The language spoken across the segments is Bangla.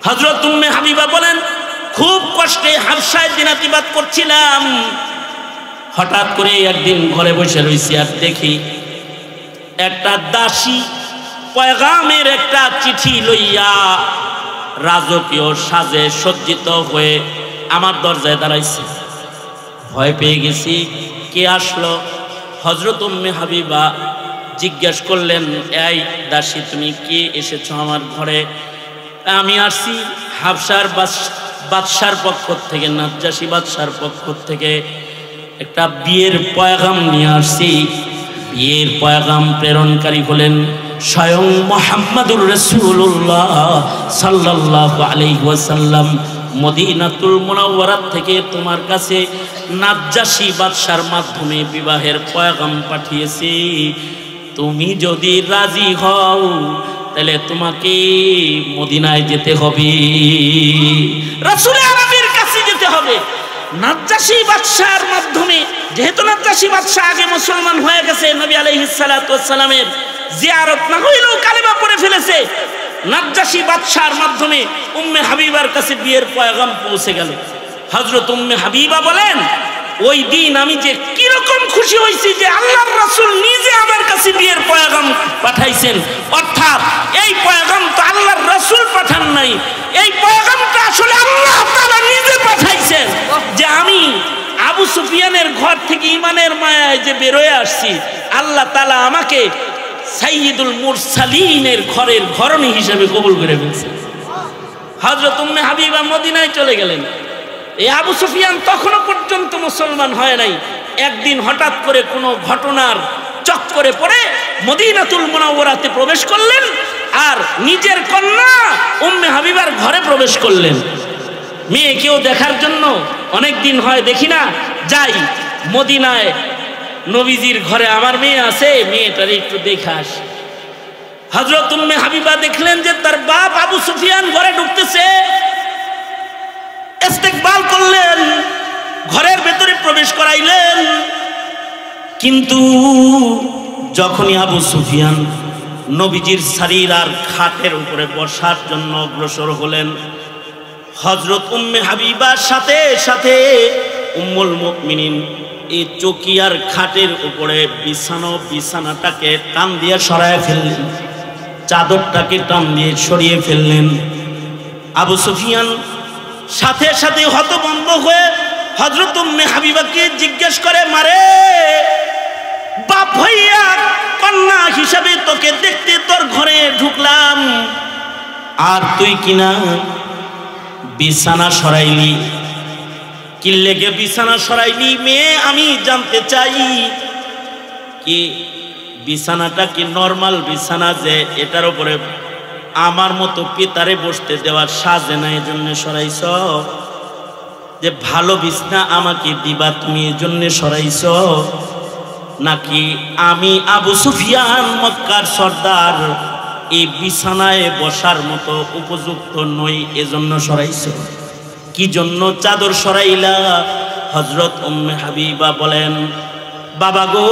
হযরত উম্মে হাবিবা বলেন, খুব কষ্টে হাবশায় দিনাতিবাদ করছিলাম, হঠাৎ করে একদিন ঘরে বসে রইছি আর দেখি একটা দাসী পয়গামের একটা চিঠি লইয়া রাজকীয় সাজে সজ্জিত হয়ে আমার দরজায় দাঁড়াইছে। ভয় পেয়ে গেছি, কে আসলো? হযরত উম্মে হাবিবা জিজ্ঞেস করলেন, এই দাসী তুমি কে এসেছো আমার ঘরে? আমি আসছি হাবশার বাদশার পক্ষ থেকে, নাজ্জাশী বাদশার পক্ষ থেকে একটা বিয়ের পয়গাম নিয়ে আসছি। বিয়ের পয়গাম প্রেরণকারী হলেন স্বয়ং মুহাম্মাদুর রাসূলুল্লাহ সাল্লাল্লাহু আলাইহি ওয়াসাল্লাম। মদিনাতুল মুনাওয়ারা থেকে তোমার কাছে নাজ্জাশী বাদশার মাধ্যমে বিবাহের পয়গাম পাঠিয়েছি। তুমি যদি রাজি হও তাহলে তোমাকে মদিনায় যেতে হবে, রাসূল আরবের কাছে যেতে হবে। নাজ্জাশী বাদশার মাধ্যমে, যেহেতু নাজ্জাশী বাদশা আগে মুসলমান হয়ে গেছে, নবী আলাইহিস সালাতু ওয়াস সালামের জিয়ারত না হইলেও কালেমা পড়ে ফেলেছে, নাজ্জাশী বাদশার মাধ্যমে উম্মে হাবিবার কাছে বিয়ের পয়গাম পৌঁছে গেল। হযরত উম্মে হাবিবা বলেন, ওই দিন আমি যে কিরকম খুশি হয়েছি যে আল্লাহর রাসূল নিজে আমার কাছে বিয়ের পয়গাম পাঠাইছেন। অর্থাৎ এই পয়গাম তো আল্লাহর রাসূল পাঠান নাই, এই পয়গামটা আসলে আল্লাহ তাআলা নিজে পাঠাইছেন। যে আমি আবু সুফিয়ানের ঘর থেকে ঈমানের মায়ায় যে বের হয়ে আসছি, আল্লাহ তাআলা আমাকে সাইয়্যিদুল মুরসালিনের ঘরের ঘরণী হিসেবে কবুল করে ফেলছেন। হযরত উম্মে হাবিবা মদিনায় চলে গেলেন। এই আবু সুফিয়ান তখনও পর্যন্ত মুসলমান হয় নাই। একদিন হঠাৎ করে কোনো ঘটনার চক্করে পড়ে মদিনাতুল মুনাওয়ারাতে প্রবেশ করলেন আর নিজের কন্যা উম্মে হাবিবার ঘরে প্রবেশ করলেন। মেয়েকেও দেখার জন্য অনেক দিন হয় দেখি না, যাই মদিনায় নবীজির ঘরে আমার মেয়ে আছে, মেয়েটারে একটু দেখে আসি। হযরত উম্মে হাবিবা দেখলেন যে তার বাপ আবু সুফিয়ান ঘরে ঢুকতেছে, ইস্তেকবাল করলেন, ঘরের ভেতরে প্রবেশ করাইলেন। কিন্তু যখনই আবু সুফিয়ান নবীজির শরীর আর খাটের উপরে বসার জন্য অগ্রসর হলেন, হযরত উম্মে হাবিবার সাথে সাথে উম্মুল মুমিনিন এই চকিয়ার খাটের উপরে বিছানাটাকে টান দিয়ে সরায় ফেললেন, চাদরটাকে টান দিয়ে সরিয়ে ফেললেন। আবু সুফিয়ান সাথে সাথে হতভম্ব হয়ে হযরত উম্মে হাবিবাকে জিজ্ঞেস করে, মারে বাপ ভাইয়া কন্যা হিসাবে তোকে দেখতে তোর ঘরে ঢুকলাম, আর তুই কিনা বিছানা সরাইলি, কি লেগে বিছানা সরাইলি? মেয়ে আমি জানতে চাই কি বিছানাটা কি নরমাল বিছানা যে এটার উপরে আমার মতো পিতারে বসতে দেওয়ার সাজে না, এজন্য সরাইছ? যে ভালো বিছানা আমাকে দিবা তুমি এজন্য সরাইছ, নাকি আমি আবু সুফিয়ান মক্কার সর্দার এই বিছানায় বসার মতো উপযুক্ত নই এজন্য সরাইছ? কি জন্য চাদর সরাইলা? হযরত উম্মে হাবিবা বলেন, বাবা গো,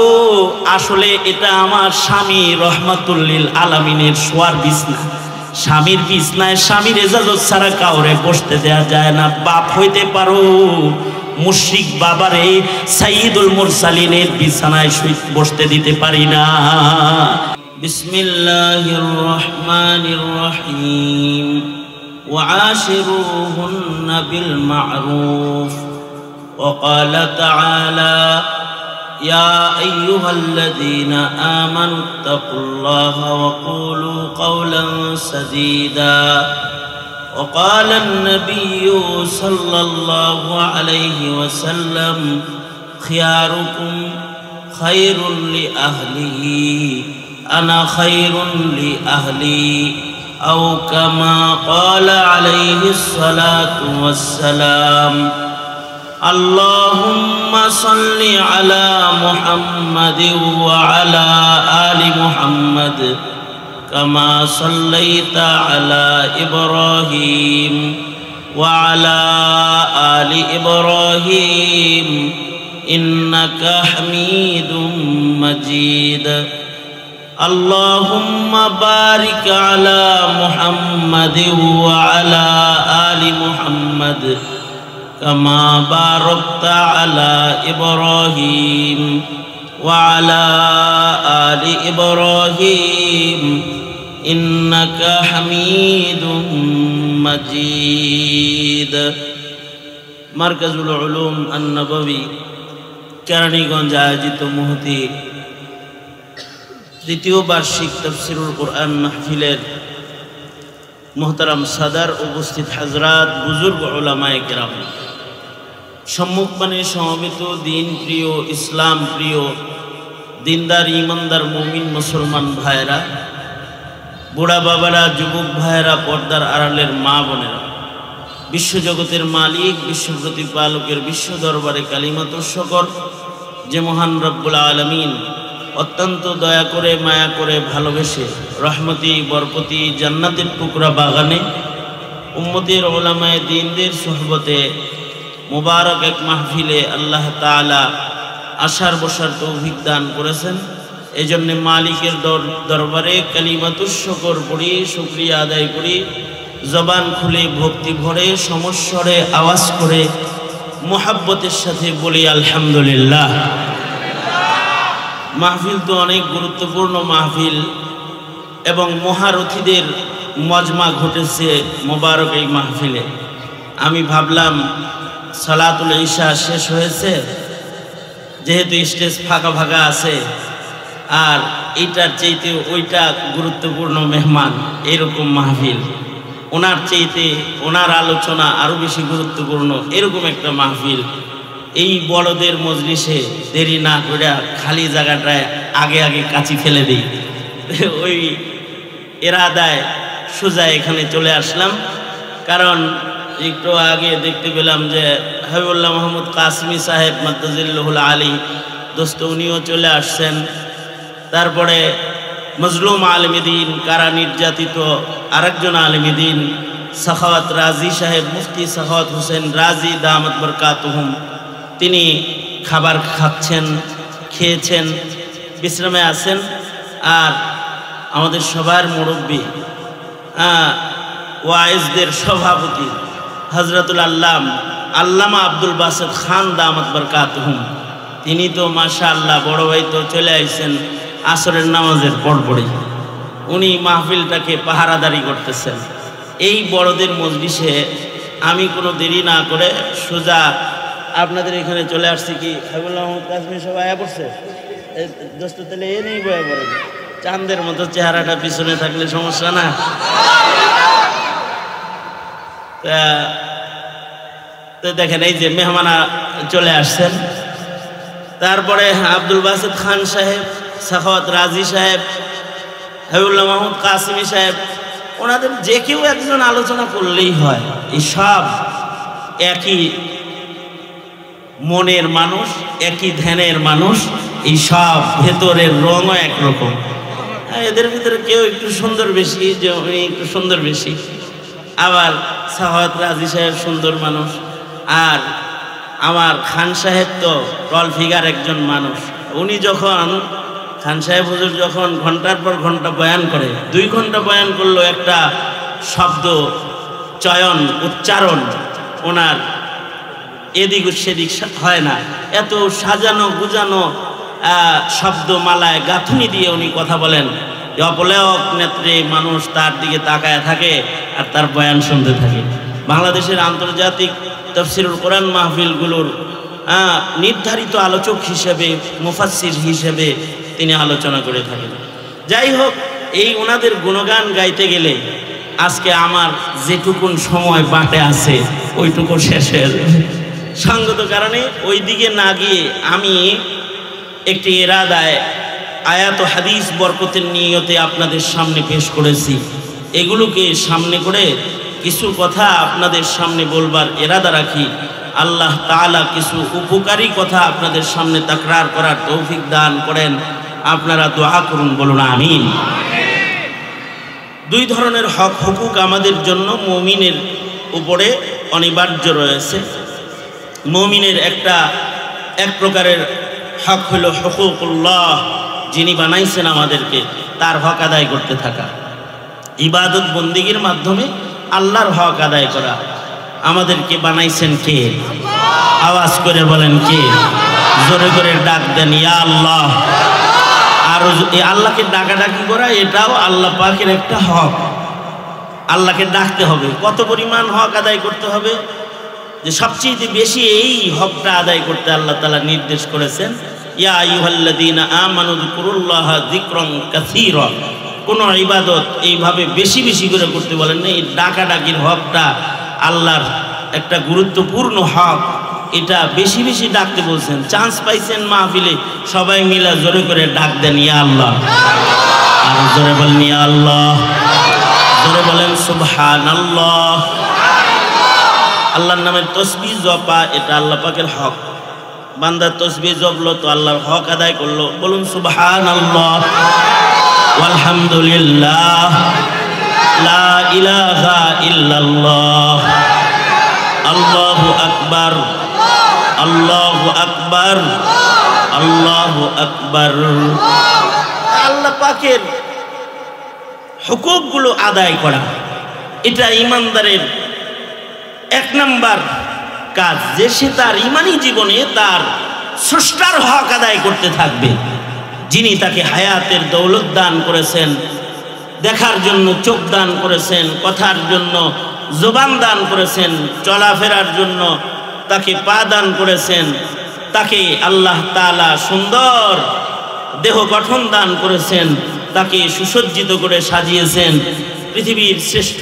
আসলে এটা আমার স্বামী রহমাতুল লিল আলামিনের শোয়ার বিছনা। স্বামীর বিছনায় স্বামীর ইজাজত ছাড়া কাউরে বসতে দেয়া যায় না। বাপ হইতে পারো, মুশরিক বাবারে সাইয়্যিদুল মুরসালিনের বিছানায় বসতে দিতে পারি না। বিসমিল্লাহির রহমানির রহিম। وعاشروهن بالمعروف وقال تعالى يا أيها الذين آمنوا اتقوا الله وقولوا قولا سديدا وقال النبي صلى الله عليه وسلم خياركم خير لأهله أنا خير لأهلي أو كما قال عليه الصلاة والسلام اللهم صل على محمد وعلى آل محمد كما صليت على إبراهيم وعلى آل إبراهيم إنك حميد مجيد اللهم بارك على محمد وعلى আলি মুহাম্মাদ কামা বারাকতা আলা ইব্রাহিম ওয়া আলা আলি ইব্রাহিম ইন্নাকা হামিদুম মাজিদ। মারকাজুল উলুম আন-নববী কেরানীগঞ্জ আয়োজিত মুহতি তৃতীয় বার্ষিক তাফসীরুল কুরআন মাহফিলের মুহতারাম সাদার, উপস্থিত হাজরাত, বুজুর্গ উলামায়ে কেরাম, সম্মুখপানে সমবেত দিন প্রিয়, ইসলাম প্রিয়, দিনদার ইমানদার মুমিন মুসলমান ভাইয়েরা, বুড়া বাবারা, যুবক ভাইয়েরা, পর্দার আড়ালের মা বোনেরা, বিশ্বজগতের মালিক, বিশ্ব প্রতিপালকের বিশ্ব দরবারে কালিমাতুর শকর যে মহান রব্বুল আলামিন অত্যন্ত দয়া করে, মায়া করে, ভালোবেসে রহমতি বরকতি জান্নাতের টুকরা বাগানে উম্মতের ওলামায়ে দ্বীনদের সোহবতে মুবারক এক মাহফিলে আল্লাহ তাআলা আসার বসার তৌফিক দান করেছেন। এই জন্য মালিকের দরবারে কালিমাতুর শকর পড়ি, শুকরিয়া আদায় করি, জবান খুলে ভক্তি ভরে সমস্বরে আওয়াজ করে মুহাব্বতের সাথে বলি আলহামদুলিল্লাহ। মাহফিল তো অনেক গুরুত্বপূর্ণ মাহফিল এবং মহারথীদের মজমা ঘটেছে মোবারক এই মাহফিলে। আমি ভাবলাম সালাতুল ইশা শেষ হয়েছে, যেহেতু স্টেজ ফাঁকা ফাঁকা আছে, আর এইটার চাইতে ওইটা গুরুত্বপূর্ণ মেহমান, এরকম মাহফিল, ওনার চাইতে ওনার আলোচনা আরও বেশি গুরুত্বপূর্ণ, এরকম একটা মাহফিল। এই বড়দের মজলিসে দেরি না করে খালি জায়গাটায় আগে আগে কাচি ফেলে দিই, ওই এরাদায় সোজা এখানে চলে আসলাম। কারণ একটু আগে দেখতে পেলাম যে হাবিবুল্লাহ মাহমুদ কাসমি সাহেব মাদ্দাজিল্লাহুল আলী দোস্ত, উনিও চলে আসছেন। তারপরে মজলুম আলমীদ্দিন, কারা নির্যাতিত আরেকজন আলমীদ্দিন সাখাওয়াত রাজি সাহেব, মুফতি সাখাওয়াত হোসেন রাজি দামাত বরকাতুহুম, তিনি খাবার খাচ্ছেন, খেয়েছেন, বিশ্রামে আছেন। আর আমাদের সবার মুরব্বী, ওয়াইজদের সভাপতি হজরতুল আল্লামা আব্দুল বাসেত খান দামাত বরকাতুহুম, তিনি তো মাশাআল্লাহ বড় ভাই তো চলে আইছেন আসরের নামাজের পরপরই, উনি মাহফিলটাকে পাহারাদারি করতেছেন। এই বড়দের মজলিসে আমি কোনো দেরি না করে সোজা আপনাদের এখানে চলে আসছি। কি হাবিবুল্লাহ মাহমুদ কাসমি সব আয়া পড়ছে, দোস্ত তাহলে এ নেই বয়া পড়ে, চাঁদের মতো চেহারাটা পিছনে থাকলে সমস্যা না। তো দেখেন এই যে মেহমানা চলে আসছেন। তারপরে আব্দুল বাসেত খান সাহেব, সাখাওয়াত রাজি সাহেব, হাবিবুল্লাহ মাহমুদ কাসমি সাহেব, ওনাদের যে কেউ একজন আলোচনা করলেই হয়। এই সব একই মনের মানুষ, একই ধ্যানের মানুষ, এই সব ভেতরের রঙও একরকম। এদের ভিতরে কেউ একটু সুন্দর বেশি, যে উনি একটু সুন্দর বেশি, আবার সাখাওয়াত রাজি সাহেব সুন্দর মানুষ, আর আমার খান সাহেব তো টল ফিগার একজন মানুষ। উনি যখন খান সাহেব হুজুর যখন ঘন্টার পর ঘন্টা বয়ান করে, 2 ঘন্টা বয়ান করলো, একটা শব্দ চয়ন উচ্চারণ ওনার এদিক সেদিক হয় না, এত সাজানো গুজানো শব্দমালায় গাঁথুনি দিয়ে উনি কথা বলেন। অপলেয়ক নেত্রে মানুষ তার দিকে তাকায় থাকে আর তার বয়ান শুনতে থাকে। বাংলাদেশের আন্তর্জাতিক তাফসীরুল কোরআন মাহফিলগুলোর নির্ধারিত আলোচক হিসেবে, মুফাসসির হিসেবে তিনি আলোচনা করে থাকেন। যাই হোক, এই ওনাদের গুণগান গাইতে গেলে আজকে আমার যেটুকুন সময় বাটে আছে ওইটুকু শেষ হয়ে যাবে। সঙ্গত কারণে ওই দিকে না গিয়ে আমি একটি এরাদায় আয়াত ও হাদিস বরকতের নিয়তে আপনাদের সামনে পেশ করেছি। এগুলোকে সামনে করে কিছু কথা আপনাদের সামনে বলবার এরাদা রাখি। আল্লাহ তাআলা কিছু উপকারী কথা আপনাদের সামনে তাকরার করার তৌফিক দান করেন। আপনারা দোয়া করুন, বলুন আমিন। 2 ধরনের হক হুকুক আমাদের জন্য মুমিনের উপরে অনিবার্য রয়েছে। মুমিনের এক প্রকারের হক হলো হুকুকুল্লাহ, যিনি বানাইছেন আমাদেরকে, তার হক আদায় করতে থাকা, ইবাদত বন্দিগির মাধ্যমে আল্লাহর হক আদায় করা। আমাদেরকে বানাইছেন কে? আওয়াজ করে বলেন কে? জোরে করে ডাক দেন ইয়া আল্লাহ। আর এই আল্লাহকে ডাকাডাকি করা এটাও আল্লাহ পাকের একটা হক। আল্লাহকে ডাকতে হবে। কত পরিমাণ হক আদায় করতে হবে? যে সবচেয়ে বেশি এই হকটা আদায় করতে আল্লাহ তাআলা নির্দেশ করেছেন, ইয়া আইয়ুহাল্লাযীনা আমানু যিকুরুল্লাহা যিকরান কাসীরা। কোন ইবাদত এইভাবে বেশি বেশি করে করতে বলেন না। এই ডাকাডাকির হকটা আল্লাহর একটা গুরুত্বপূর্ণ হক, এটা বেশি বেশি ডাকতে বলছেন। চান্স পাইছেন মাহফিলে, সবাই মিলে জোরে করে ডাক দেন ইয়া আল্লাহ। আর জোরে বলেন ইয়া আল্লাহ, জোরে বলেন সুবহানাল্লাহ। আল্লাহর নামের তসবিহ জপা এটা আল্লাহ পাকের হক। বান্দা তসবিহ জপলো তো আল্লাহর হক আদায় করলো। বলুন সুবহানাল্লাহ, আলহামদুলিল্লাহ, লা ইলাহা ইল্লাল্লাহ, আল্লাহু আকবার, আল্লাহু আকবার, আল্লাহু আকবার। আল্লাহ পাকের হুকুকগুলো আদায় করা এটা ইমানদারের এক নাম্বার কাজ, যে সে তার ইমানি জীবনে তার স্রষ্টার হক আদায় করতে থাকবে, যিনি তাকে হায়াতের দৌলত দান করেছেন, দেখার জন্য চোখ দান করেছেন, কথার জন্য জবান দান করেছেন, চলাফেরার জন্য তাকে পা দান করেছেন, তাকে আল্লাহ তাআলা সুন্দর দেহ গঠন দান করেছেন, তাকে সুসজ্জিত করে সাজিয়েছেন, পৃথিবীর শ্রেষ্ঠ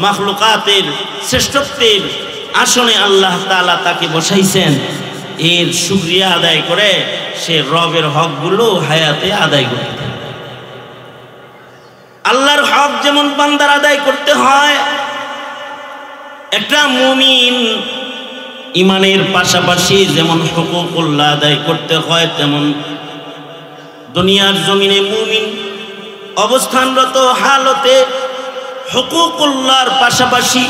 মাখলুকাতের শ্রেষ্ঠত্বের আসনে আল্লাহ তাআলা তাকে বসাইছেন। এর শুকরিয়া আদায় করে সে রবের হকগুলো হায়াতে আদায় করতে থাকে। আল্লাহর হক যেমন বান্দার আদায় করতে হয়, একটা মুমিন ইমানের পাশাপাশি যেমন হুকুকুল্লাহ আদায় করতে হয়, তেমন দুনিয়ার জমিনে মুমিন অবস্থানরত হালতে হুকুকুল্লাহর পাশাপাশি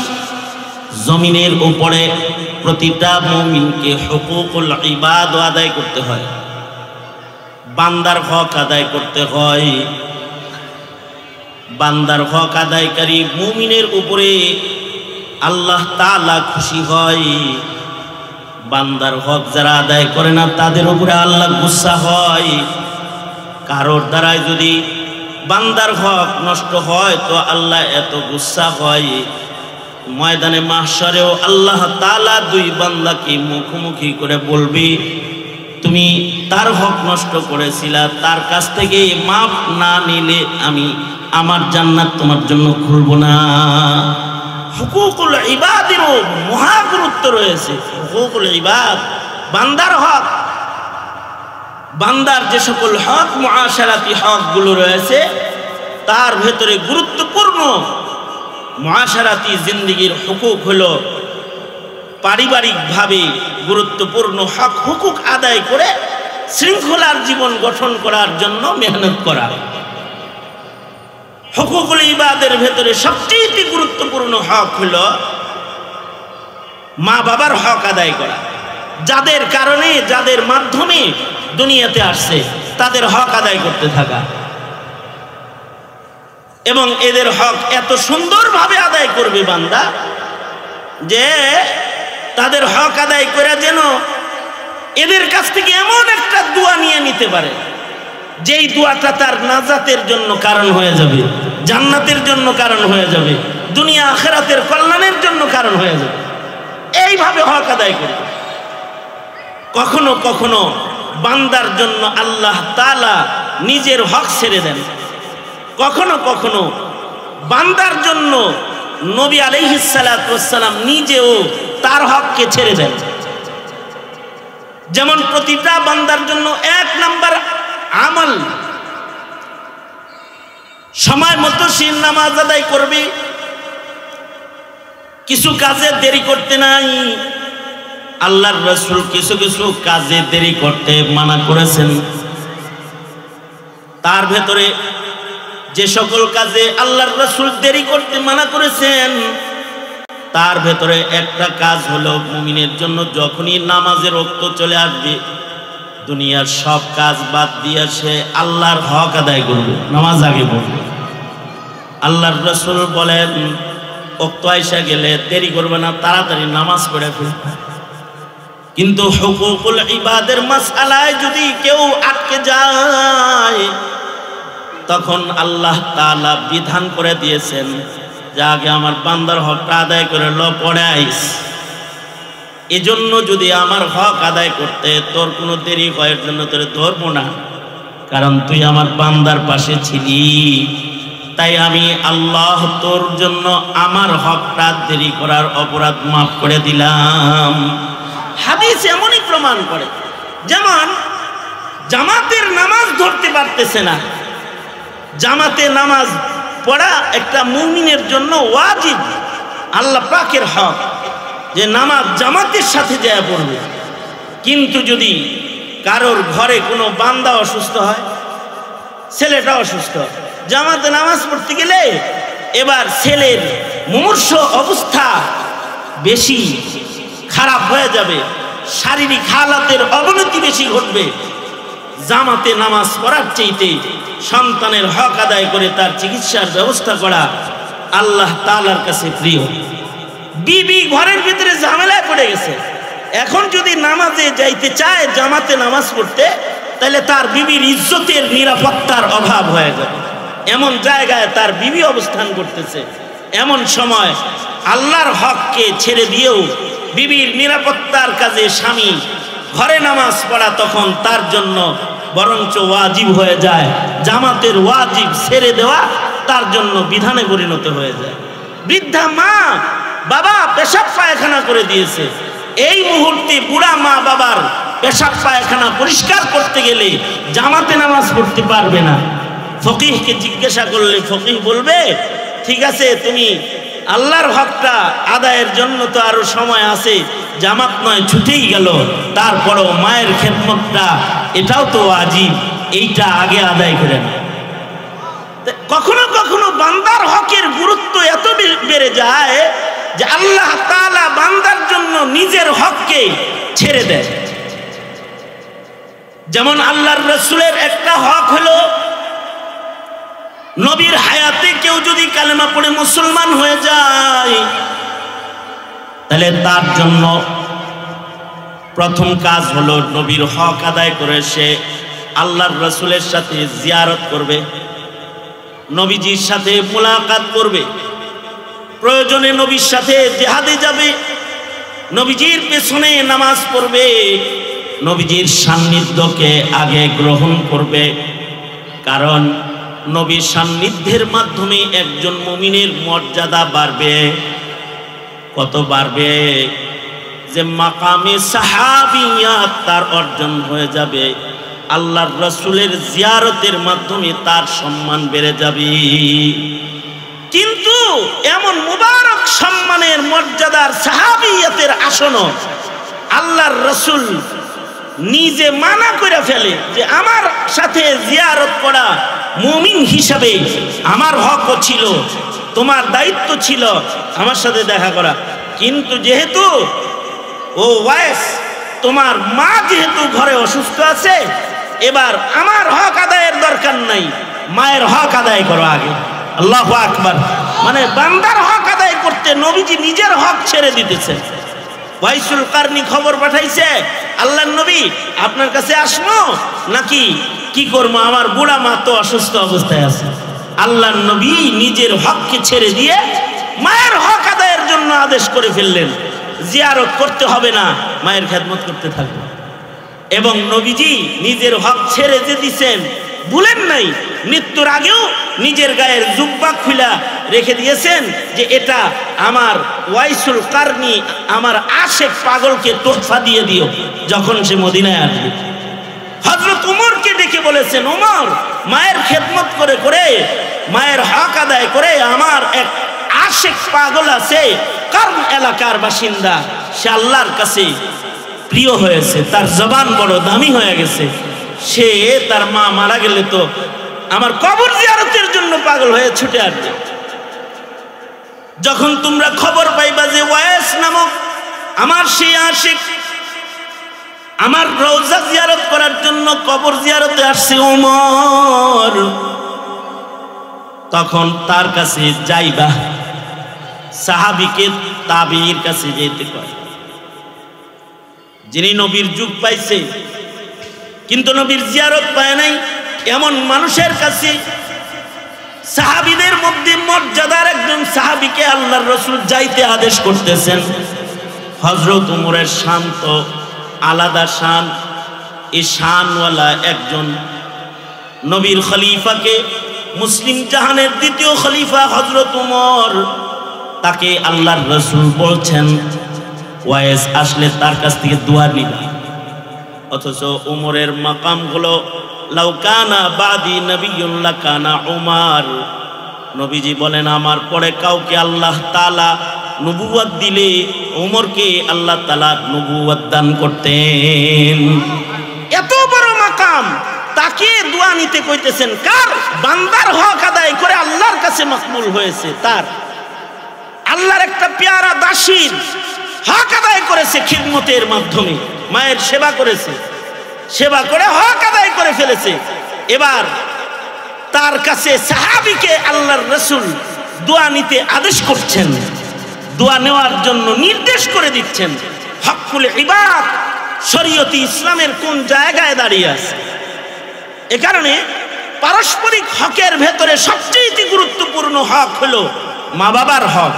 জমিনের উপরে প্রতিটা মুমিনকে হুকুকুল ইবাদ আদায় করতে হয়, বান্দার হক আদায় করতে হয়। বান্দার হক আদায়কারী মুমিনের উপরে আল্লাহ তাআলা খুশি হয়। বান্দার হক যারা আদায় করে না তাদের উপরে আল্লাহ গুসা হয়। কারোর দ্বারাই যদি বান্দার হক নষ্ট হয় তো আল্লাহ এত গুসা হয়, ময়দানে মাহশরেও আল্লাহ তাআলা দুই বান্দাকে মুখোমুখি করে বলবে, তুমি তার হক নষ্ট করেছিলা, তার কাছ থেকে মাপ না নিলে আমি আমার জান্নাত তোমার জন্য খুলব না। হুকুকুল ইবাদেরও মহা গুরুত্ব রয়েছে। হুকুকুল ইবাদ বান্দার হক, বান্দার যে সকল হক মুআশারাতি হকগুলো রয়েছে তার ভেতরে গুরুত্বপূর্ণ মুআশারাতি জিন্দেগির হুকুক হলো পারিবারিকভাবে গুরুত্বপূর্ণ হক হুকুক আদায় করে শৃঙ্খলার জীবন গঠন করার জন্য মেহনত করা। হুকুকুল ইবাদের ভেতরে সবচেয়ে গুরুত্বপূর্ণ হক হলো মা বাবার হক আদায় করা। যাদের কারণে, যাদের মাধ্যমে দুনিয়াতে আসছে তাদের হক আদায় করতে থাকা, এবং এদের হক এত সুন্দরভাবে আদায় করবে বান্দা যে তাদের হক আদায় করে যেন এদের কাছ থেকে এমন একটা দোয়া নিয়ে নিতে পারে যেই দোয়াটা তার নাজাতের জন্য কারণ হয়ে যাবে, জান্নাতের জন্য কারণ হয়ে যাবে, দুনিয়া আখিরাতের কল্যাণের জন্য কারণ হয়ে যাবে। এইভাবে হক আদায় করবে। কখনো কখনো বান্দার জন্য আল্লাহ তাআলা নিজের হক ছেড়ে দেন, কখনো কখনো বান্দার জন্য নবী আলাইহিস সালাতু ওয়াস সালাম নিজেও তার হককে ছেড়ে দেন। যেমন প্রতিটা বান্দার জন্য এক নাম্বার আমল সময় মতো সে নামাজ আদায় করবে, কিছু কাজে দেরি করতে নাই। আল্লাহর রাসূল কিছু কিছু কাজে দেরি করতে মানা করেছেন। তার ভেতরে যে সকল কাজে আল্লাহর রাসূল দেরি করতে মানা করেছেন তার ভেতরে একটা কাজ হলো মুমিনের জন্য যখনই নামাজের ওয়াক্ত চলে আসবে দুনিয়ার সব কাজ বাদ দিয়ে সে আল্লাহর হক আদায় করবে, নামাজ আগে পড়বে। আল্লাহর রাসূল বলেন, ওয়াক্ত আইসা গেলে দেরি করবে না, তাড়াতাড়ি নামাজ পড়ে ফেলবে। কিন্তু হুকুকুল ইবাদের মাসআলায় যদি কেউ আটকে যায়, তখন আল্লাহ তাআলা বিধান করে দিয়েছেন যে আগে আমার বান্দার হকটা আদায় করে ল, পড়ে আইস। এজন্য যদি আমার হক আদায় করতে তোর কোনো দেরি হয়, এর জন্য তোরে ধরবো না, কারণ তুই আমার বান্দার পাশে ছিলি। তাই আমি আল্লাহ তোর জন্য আমার হকটা দেরি করার অপরাধ মাফ করে দিলাম। হাদিস এমনই প্রমাণ করে। যেমন জামাতের নামাজ ধরতে পারতেছে না, জামাতে নামাজ পড়া একটা মুমিনের জন্য ওয়াজিব, আল্লাহ পাকের হক যে নামাজ জামাতের সাথে যায় পড়বে। কিন্তু যদি কারোর ঘরে কোনো বান্দা অসুস্থ হয়, ছেলেটা অসুস্থ, জামাতে নামাজ পড়তে গেলে এবার ছেলের মুমূর্ষ অবস্থা বেশি খারাপ হয়ে যাবে, শারীরিক হালাতের অবনতি বেশি ঘটবে। জামাতে নামাজ পড়ার চাইতে সন্তানের হক আদায় করে তার চিকিৎসার ব্যবস্থা করা আল্লাহ তাআলার কাছে প্রিয়। বিবি ঘরের ভিতরে ঝামেলায় পড়ে গেছে, এখন যদি নামাজে যাইতে চায় জামাতে নামাজ পড়তে, তাহলে তার বিবির ইজ্জতের নিরাপত্তার অভাব হয়ে যাবে। এমন জায়গায় তার বিবি অবস্থান করতেছে, এমন সময় আল্লাহর হককে ছেড়ে দিয়েও বিবির নিরাপত্তার কাজে স্বামী ঘরে নামাজ পড়া তখন তার জন্য বরঞ্চ ওয়াজিব হয়ে যায়। জামাতের ওয়াজিব ছেড়ে দেওয়া তার জন্য বিধানে পরিণত হয়ে যায়। বৃদ্ধা মা বাবা পেশাব পায়খানা করে দিয়েছে, এই মুহূর্তে বুড়া মা বাবার পেশাব পায়খানা পরিষ্কার করতে গেলে জামাতে নামাজ পড়তে পারবে না। ফকিহকে জিজ্ঞাসা করলে ফকিহ বলবে, ঠিক আছে, তুমি আল্লাহর হকটা আদায়ের জন্য তো আরো সময় আছে, জামাত নয় ছুটেই গেল, তারপরও মায়ের খেদমতটা এটাও তো ওয়াজিব, এইটা আগে আদায় করে না। কখনো কখনো বান্দার হকের গুরুত্ব এত বেড়ে যায় যে আল্লাহ তাআলা বান্দার জন্য নিজের হককে ছেড়ে দেয়। যেমন আল্লাহর রাসূলের একটা হক হলো, নবীর হায়াতে কেউ যদি কালেমা পড়ে মুসলমান হয়ে যায়, তাহলে তার জন্য প্রথম কাজ হলো নবীর হক আদায় করে সে আল্লাহর রাসূলের সাথে জিয়ারত করবে, নবীজির সাথে মুলাকাত করবে, প্রয়োজনে নবীর সাথে জিহাদে যাবে, নবীজির পেছনে নামাজ পড়বে, নবীজির সান্নিধ্যকে আগে গ্রহণ করবে। কারণ নবীর সান্নিধ্যের মাধ্যমে একজন মুমিনের মর্যাদা বাড়বে। কত বাড়বে? যে মাকামে সাহাবিয়াত তার অর্জন হয়ে যাবে, আল্লাহর রাসূলের জিয়ারতের মাধ্যমে তার সম্মান বেড়ে যাবে। কিন্তু এমন মুবারক সম্মানের মর্যাদার সাহাবিয়াতের আসনও আল্লাহর রাসূল নিজে মানা করে ফেলে যে আমার সাথে জিয়ারত করা মুমিন হিসাবে আমার হকও ছিল, তোমার দায়িত্ব ছিল আমার সাথে দেখা করা। কিন্তু যেহেতু ও ওয়াইস, তোমার মা যেহেতু ঘরে অসুস্থ আছে, এবার আমার হক আদায়ের দরকার নাই, মায়ের হক আদায় করো আগে। আল্লাহু আকবার। মানে বান্দার হক আদায় করতে নবীজি নিজের হক ছেড়ে দিতেছে। ওয়াইসুল কারনি খবর পাঠাইছে, আল্লাহর নবী আপনার কাছে আসবো নাকি কি করবো, আমার বুড়া মা তো অসুস্থ অবস্থায় আছে। আল্লাহর নবী নিজের হককে ছেড়ে দিয়ে মায়ের হক আদায়ের জন্য আদেশ করে ফেললেন, জিয়ারত করতে হবে না, মায়ের খেদমত করতে থাকবে। এবং নবীজি নিজের হক ছেড়ে যে দিছেন, ভুলেন নাই, মৃত্যুর আগেও নিজের গায়ের জুব্বা খুলা রেখে দিয়েছেন যে এটা আমার ওয়াইসুল কারনি, আমার আশেক পাগলকে তোহফা দিয়ে দিও যখন সে মদিনায় আসবে। হযরত উমরকে ডেকে বলেছেন, উমর, মায়ের খেদমত করে করে, মায়ের হক আদায় করে আমার এক আশেক পাগল আছে, কারণ এলাকার বাসিন্দা, সে আল্লাহর কাছে প্রিয় হয়েছে, তার জবান বড় দামি হয়ে গেছে, সে তার মা মারা গেলে তো আমার কবর জিয়ারতের জন্য পাগল হয়ে ছুটে আসবে। যখন তোমরা খবর পাইবা যে ওয়াইস নামক আমার সেই আশিক আমার রওজা জিয়ারত করার জন্য কবর জিয়ারতে আসছে ওমর, তখন তার কাছে যাইবা, সাহাবীকে তাবিঈর কাছে যেতে কয়। যিনি নবীর যুগ পাইছে কিন্তু নবীর জিয়ারত পায় নাই এমন মানুষের কাছে সাহাবীদের মধ্যে মর্যাদার একজন সাহাবীকে আল্লাহর রাসূল যাইতে আদেশ করতেছেন। হযরত ওমরের শান তো আলাদা শান, এই শানওয়ালা একজন নবীর খলিফাকে, মুসলিম জাহানের দ্বিতীয় খলিফা হযরত ওমর, তাকে আল্লাহর রাসূল বলছেন ওয়াইস আসলে তার কাছ থেকে দোয়া নিবা। অথচ ওমরের মাকাম হলো লাউ কানা বাদি নবিয়্যুন লাকানা ওমর। নবীজি বলেন আমার পরে কাউকে আল্লাহ তাআলা নবুয়ত দিলে ওমরকে আল্লাহ তাআলা নবুয়ত দান করতেন। এত বড় মাকাম, তাকে দোয়া নিতে কইতেছেন। কার? বান্দার হক আদায় করে আল্লাহর কাছে মকবুল হয়েছে। তার আল্লাহর একটা পেয়ারা দাসীর হক আদায় করেছে খিদমতের মাধ্যমে, মায়ের সেবা করেছে, সেবা করে হক আদায় করে ফেলেছে। এবার তার কাছে সাহাবীকে আল্লাহর রাসূল দোয়া নিতে আদেশ করছেন, দোয়া নেওয়ার জন্য নির্দেশ করে দিচ্ছেন। হকুল ইবাদ শরীয়তে ইসলামের কোন জায়গায় দাঁড়িয়ে আছে? এ কারণে পারস্পরিক হকের ভেতরে সবচেয়ে গুরুত্বপূর্ণ হক হলো মা বাবার হক।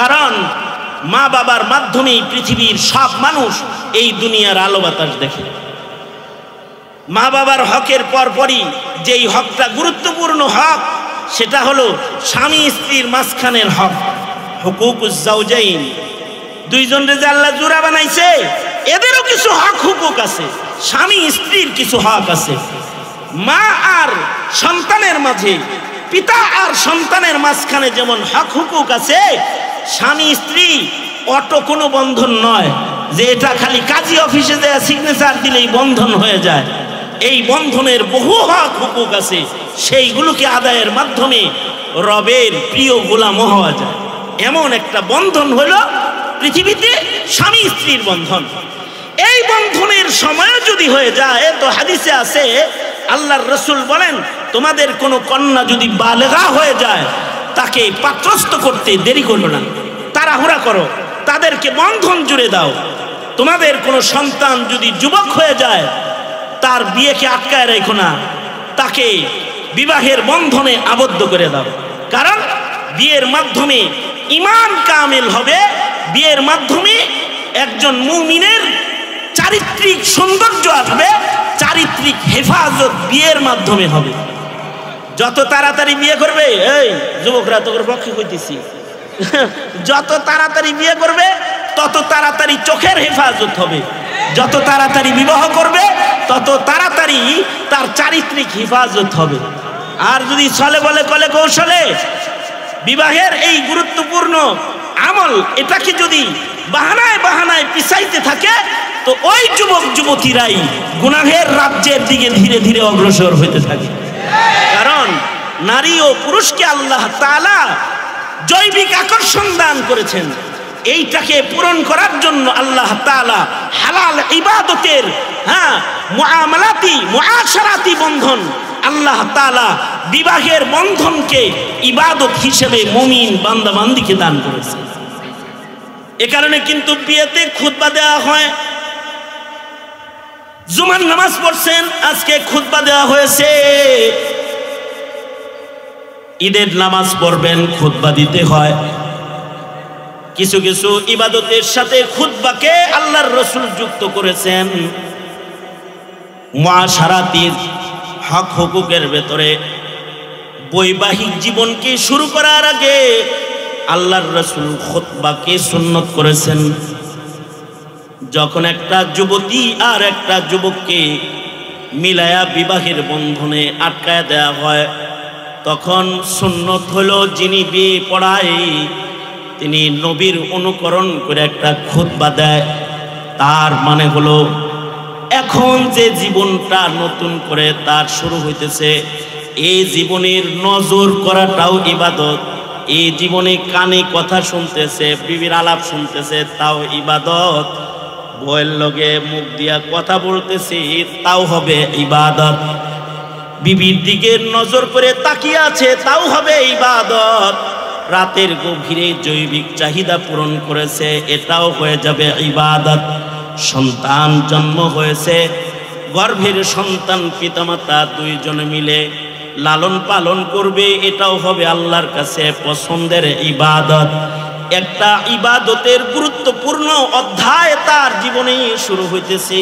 কারণ মা বাবার মাধ্যমেই পৃথিবীর সব মানুষ এই দুনিয়ার আলো বাতাস দেখে। মা বাবার হকের পরপরই যেই হকটা গুরুত্বপূর্ণ হক, সেটা হলো স্বামী স্ত্রীর মাঝখানের হক, হুকুকুজ জাওজাইন। দুইজনের যে আল্লাহ জোড়া বানাইছে, এদেরও কিছু হক হুকুক আছে, স্বামী স্ত্রীর কিছু হক আছে। মা আর সন্তানের মাঝে, পিতা আর সন্তানের মাঝখানে যেমন হক হুকুক আছে, স্বামী স্ত্রী অটো কোনো বন্ধন নয় যে এটা খালি কাজী অফিসে যায় সিগনেচার দিলেই বন্ধন হয়ে যায়। এই বন্ধনের বহু হক হুকুক আছে, সেইগুলোকে আদায়ের মাধ্যমে রবের প্রিয় গোলাম হওয়া যায়। এমন একটা বন্ধন হলো পৃথিবীতে স্বামী স্ত্রীর বন্ধন। এই বন্ধনের সময় যদি হয়ে যায়, তো হাদিসে আছে আল্লাহর রাসূল বলেন তোমাদের কোনো কন্যা যদি বালেগা হয়ে যায়, তাকে পাত্রস্থ করতে দেরি করো না, তাড়াহুড়া করো, তাদেরকে বন্ধন জুড়ে দাও। তোমাদের কোনো সন্তান যদি যুবক হয়ে যায়, তার বিয়েকে আটকায় রেখো না, তাকে বিবাহের বন্ধনে আবদ্ধ করে দাও। কারণ বিয়ের মাধ্যমে ঈমান কামিল হবে, বিয়ের মাধ্যমে একজন মুমিনের চারিত্রিক সৌন্দর্য আসবে, চারিত্রিক হেফাজত বিয়ের মাধ্যমে হবে। যত তাড়াতাড়ি বিয়ে করবে, এই যুবকরা তোর পক্ষে কইতেছি, যত তাড়াতাড়ি বিয়ে করবে তত তাড়াতাড়ি চোখের হেফাজত হবে, যত তাড়াতাড়ি বিবাহ করবে তত তাড়াতাড়ি তার চারিত্রিক হেফাজত হবে। আর যদি ছলে বলে কলে কৌশলে বিবাহের এই গুরুত্বপূর্ণ আমল এটাকে যদি বাহানায় বাহানায় পিছাইতে থাকে, তো ওই যুবক যুবতীরাই গুনাহের রাজ্যের দিকে ধীরে ধীরে অগ্রসর হইতে থাকে। কারণ নারী ও পুরুষকে আল্লাহ তাআলা জৈবিক আকর্ষণ দান করেছেন, এইটাকে পূরণ করার জন্য আল্লাহ তাআলা হালাল ইবাদতের মুআমালাতি মুআশারাতি বন্ধন, আল্লাহ তাআলা বিবাহের বন্ধনকে ইবাদত হিসেবে মুমিন বান্দা বান্দিকে দান করেছেন। এ কারণে কিন্তু বিয়েতে খুতবা দেওয়া হয়। জুমার নামাজ পড়ছেন, আজকে খুতবা দেওয়া হয়েছে। ঈদের নামাজ পড়বেন, খুতবা দিতে হয়। কিছু কিছু ইবাদতের সাথে খুতবাকে আল্লাহর রাসূল যুক্ত করেছেন। মুআশারাতির হক হুকুকের ভেতরে বৈবাহিক জীবনকে শুরু করার আগে আল্লাহর রাসূল খুতবাকে সুন্নত করেছেন। যখন একটা যুবতী আর একটা যুবককে মিলায়া বিবাহের বন্ধনে আটকায় দেয়া হয়, তখন সুন্নত হলো যিনি বিয়ে পড়ায় তিনি নবীর অনুকরণ করে একটা খুতবা দেয়। তার মানে হলো এখন যে জীবনটা নতুন করে তার শুরু হইতেছে, এই জীবনের নজর করাটাও ইবাদত। এই জীবনে কানে কথা শুনতেছে, বিবির আলাপ শুনতেছে, তাও ইবাদত। বইয়ের লগে মুখ দিয়া কথা বলতেছি, তাও হবে ইবাদত। বিবির দিকে নজর করে তাকিয়ে আছে, তাও হবে ইবাদত। রাতের গভীরে জৈবিক চাহিদা পূরণ করেছে, এটাও হয়ে যাবে ইবাদত। সন্তান জন্ম হয়েছে, গর্ভের সন্তান পিতামাতা দুইজনে মিলে লালন পালন করবে, এটাও হবে আল্লাহর কাছে পছন্দের ইবাদত। একটা ইবাদতের গুরুত্বপূর্ণ অধ্যায় তার জীবনে শুরু হইতেছে।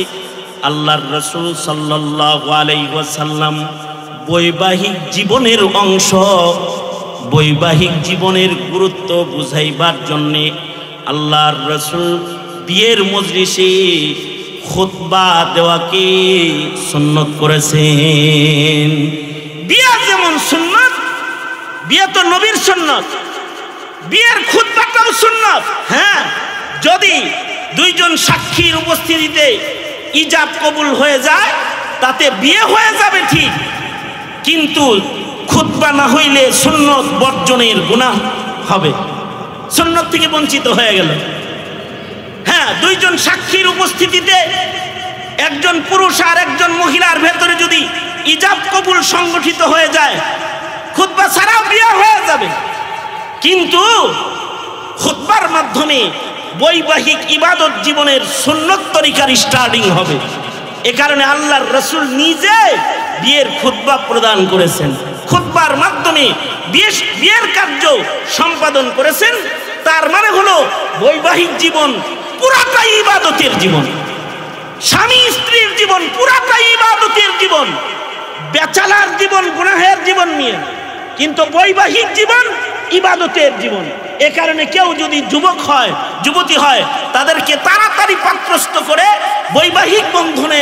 আল্লাহর রাসূল সাল্লাল্লাহু আলাইহি ওয়াসাল্লাম বৈবাহিক জীবনের অংশ, বৈবাহিক জীবনের গুরুত্ব বুঝাইবার জন্যে আল্লাহর রাসূল বিয়ের মজলিসে খুতবা দেওয়াকে সুন্নত করেছেন। বিয়ে যেমন সুন্নত, বিয়ে তো নবীর সুন্নত, বিয়ের খুতবাটাও সুন্নত। হ্যাঁ, যদি দুইজন সাক্ষীর উপস্থিতিতে ইজাব কবুল হয়ে যায় তাতে বিয়ে হয়ে যাবে ঠিক, কিন্তু খুতবা না হইলে সুন্নত বর্জনের গুনাহ হবে, সুন্নত থেকে বঞ্চিত হয়ে গেল। হ্যাঁ, দুইজন সাক্ষীর উপস্থিতিতে একজন পুরুষ আর একজন মহিলার ভেতরে যদি ইজাব কবুল সংগঠিত হয়ে যায় খুতবা ছাড়াও বিয়ে হয়ে যাবে, কিন্তু খুতবার মাধ্যমে বৈবাহিক ইবাদত জীবনের সুন্নত তরিকার স্টার্টিং হবে। এ কারণে আল্লাহর রাসূল নিজে বিয়ের খুতবা প্রদান করেছেন, খুতবার মাধ্যমে বিয়ের কার্য সম্পাদন করেছেন। তার মানে হলো বৈবাহিক জীবন পুরাটাই ইবাদতের জীবন, স্বামী স্ত্রীর জীবন পুরাটাই ইবাদতের জীবন। বেচালার জীবন গুনাহের জীবন নিয়ে, কিন্তু বৈবাহিক জীবন ইবাদতের জীবন। এ কারণে কেউ যদি যুবক হয়, যুবতী হয়, তাদেরকে তাড়াতাড়ি পাত্রস্থ করে বৈবাহিক বন্ধনে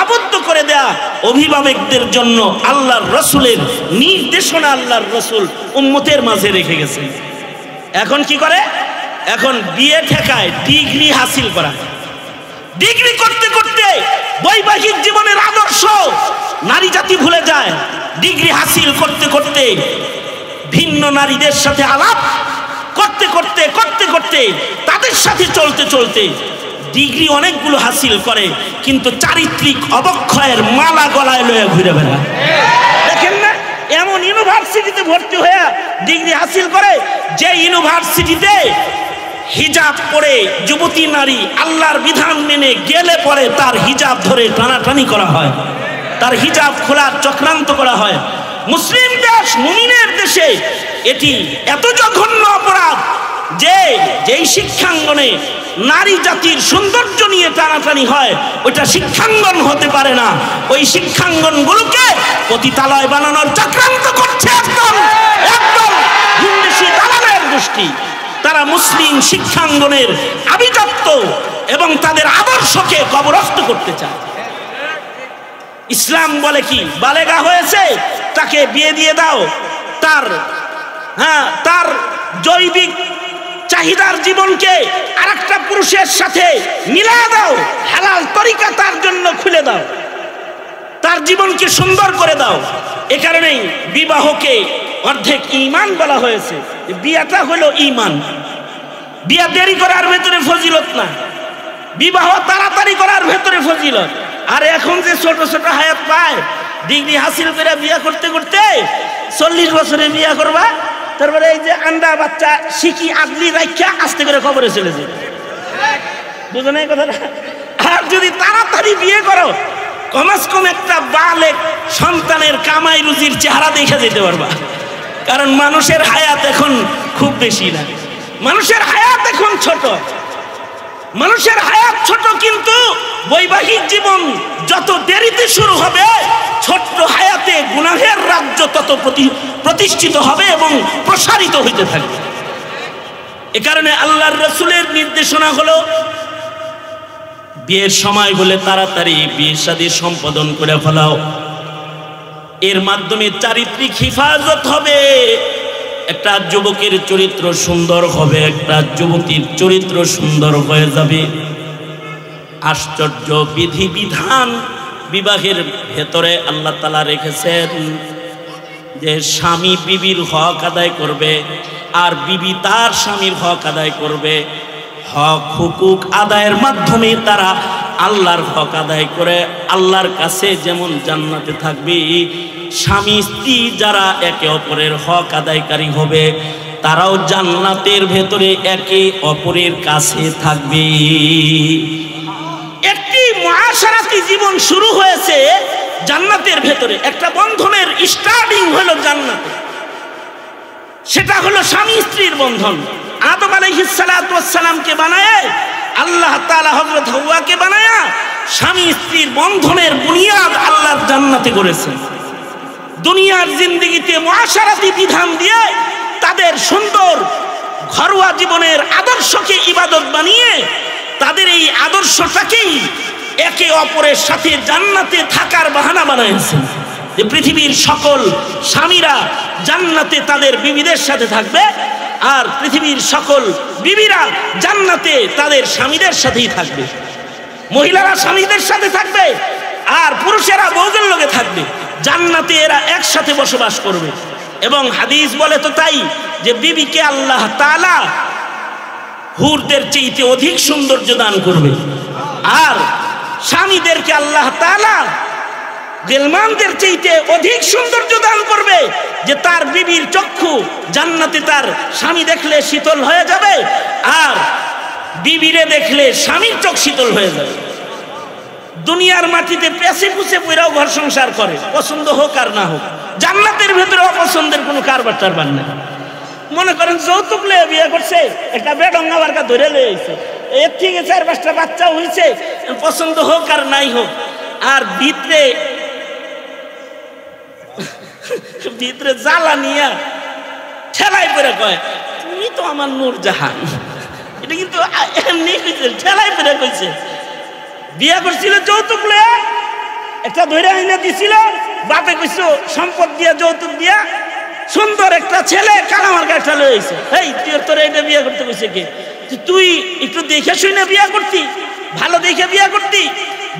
আবদ্ধ করে দেয়া অভিভাবকদের জন্য আল্লাহর রাসূলের নির্দেশনা আল্লাহর রাসূল উম্মতের মাঝে রেখে গেছেন। এখন কি করে? এখন বিয়ে ঠেকায় ডিগ্রি হাসিল করা। ডিগ্রি করতে করতে বৈবাহিক জীবনের আদর্শ নারী জাতি ভুলে যায়। ডিগ্রি হাসিল করতে করতে ভিন্ন নারীদের সাথে আলাপ করতে করতে করতে করতে তাদের সাথে চলতে চলতে ডিগ্রি অনেকগুলো হাসিল করে, কিন্তু চারিত্রিক অবক্ষয়ের মালা গলায় লয়ে ঘুরে বেড়ায়। দেখেন না, এমন ইউনিভার্সিটিতে ভর্তি হয়ে ডিগ্রি হাসিল করে যে ইউনিভার্সিটিতে হিজাব পরে যুবতী নারী আল্লাহর বিধান মেনে গেলে পরে তার হিজাব ধরে টানাটানি করা হয়, তার হিজাব খোলার চক্রান্ত করা হয়। মুসলিম দেশ, মুমিনের দেশে এটি এত জঘন্য অপরাধ যে যেই শিক্ষাঙ্গনে নারী জাতির সৌন্দর্য নিয়ে টানাটানি হয় ওইটা শিক্ষাঙ্গন হতে পারে না। ওই শিক্ষাঙ্গনগুলোকে পতিতালয় বানানোর চক্রান্ত করছে একদম ভিনদেশী দালালের গোষ্ঠী। তারা মুসলিম শিক্ষাঙ্গনের আভিজাত্য এবং তাদের আদর্শকে কবরস্থ করতে চায়। ইসলাম বলে কি, বালেগা হয়েছে তাকে বিয়ে দিয়ে দাও, তার জৈবিক চাহিদার জীবনকে আরেকটা পুরুষের সাথে মিলিয়ে দাও, হালাল তরিকা তার জন্য খুলে দাও, তার জীবনকে সুন্দর করে দাও। এ কারণেই বিবাহকে অর্ধেক ঈমান বলা হয়েছে। বিয়েটা হলো ঈমান। বিয়ে দেরি করার ভেতরে ফজিলত না, বিবাহ তাড়াতাড়ি করার ভেতরে ফজিলত। আর এখন যে ছোট ছোট হায়াত পায়, ডিগ্রি হাসিল করে বিয়ে করতে করতে 40 বছরে বিয়ে করবা, তারপরে এই যে আন্ডা বাচ্চা শিখি আগলি রাখা আস্তে করে খবরে চলে যাবে। বুঝো না কথাটা? আর যদি তাড়াতাড়ি বিয়ে করো, কমাস কম একটা বালেক সন্তানের কামাই রুজির চেহারা দেখে যেতে পারবা। কারণ মানুষের হায়াত এখন খুব বেশি না, মানুষের হায়াত এখন ছোট, মানুষের হায়াত ছোট, কিন্তু বৈবাহিক জীবন যত দেরিতে শুরু হবে ছোট্ট হায়াতে গুনাহের রাজ্য তত প্রতিষ্ঠিত হবে এবং প্রসারিত হইতে থাকবে। এ কারণে আল্লাহর রাসূলের নির্দেশনা হলো বিয়ের সময় হলে তাড়াতাড়ি বিয়ে শাদী সম্পাদন করে ফেলাও। এর মাধ্যমে চারিত্রিক হিফাজত হবে, একটা যুবকের চরিত্র সুন্দর হবে, একটা যুবতীর চরিত্র সুন্দর হয়ে যাবে। আশ্চর্য বিধিবিধান বিবাহের ভেতরে আল্লাহ তাআলা রেখেছেন যে স্বামী বিবির হক আদায় করবে আর বিবি তার স্বামীর হক আদায় করবে। হক হুকুক আদায়ের মাধ্যমে তারা আল্লাহর হক আদায় করে আল্লাহর কাছে যেমন জান্নাতে থাকবে, স্বামী স্ত্রী যারা একে অপরের হক আদায়কারী হবে তারাও জান্নাতের ভেতরে একে অপরের কাছে থাকবে। একটি মুআশারাতি জীবন শুরু হয়েছে জান্নাতের ভেতরে, একটা বন্ধনের স্টার্টিং হলো জান্নাতে। সেটা হলো স্বামী স্ত্রীর বন্ধন। আদম আলাইহিস সালাতু ওয়াস সালামকে বানায় আল্লাহ তাআলা হযরত হাওয়াকে বানায় স্বামী স্ত্রীর বন্ধনের বুনিয়াদ আল্লাহর জান্নাতে করেছেন। দুনিয়ার জিন্দেগিতে মুআশারাতি বিধান দিয়ে তাদের সুন্দর ঘরোয়া জীবনের আদর্শকে ইবাদত বানিয়ে তাদের এই আদর্শটাকেই একে অপরের সাথে জান্নাতে থাকার বাহানা বানাইছেন, যে পৃথিবীর সকল স্বামীরা জান্নাতে তাদের বিবিদের সাথে থাকবে আর পৃথিবীর সকল বিবিরা জান্নাতে তাদের স্বামীদের সাথেই থাকবে। মহিলারা স্বামীদের সাথে থাকবে আর পুরুষেরা বউদের লগে থাকবে। জান্নাতে এরা একসাথে বসবাস করবে। এবং হাদিস বলে তো তাই, যে বিবিকে আল্লাহ তাআলা হুরদের চাইতে অধিক সৌন্দর্য দান করবে, আর স্বামীদেরকে আল্লাহ তাআলা গেলমানদের চাইতে অধিক সৌন্দর্য দান করবে, যে তার বিবির চক্ষু জান্নাতে তার স্বামী দেখলে শীতল হয়ে যাবে, আর বিবিরে দেখলে স্বামীর চোখ শীতল হয়ে যাবে। দুনিয়ার মাটিতে পেছে পুছে পইরাও ঘর সংসার করে, পছন্দ হোক আর না হোক। জান্নাতের ভেতরে অপছন্দের কোনো কারবার টারবার না। মনে করেন যৌতুক লয়ে বিয়ে করছে, একটা বেডঙ্গা বারকা ধরে লইছে, এর থেকে 4-5টা বাচ্চা হয়েছে, পছন্দ হোক আর নাই হোক, আর ভিতরে জ্বালা নিয়া ঠেলাই করে কয় তুমি তো আমার নূরজাহান। এটা কিন্তু এমনি কইছে, ঠেলাই করে কইছে। বিয়া করছিল যৌতুক লয়ে, একটা ধরে আইনা দিছিল, বাপে কইছো সম্পদ দিয়া যৌতুক দিয়া সুন্দর একটা ছেলে কালামার গাছটা লয়ে আইছে। এই তোর এটা বিয়া করতে কইছে কে? তুই একটু দেখে শুনে বিয়া করতি, ভালো দেখে বিয়া করতি,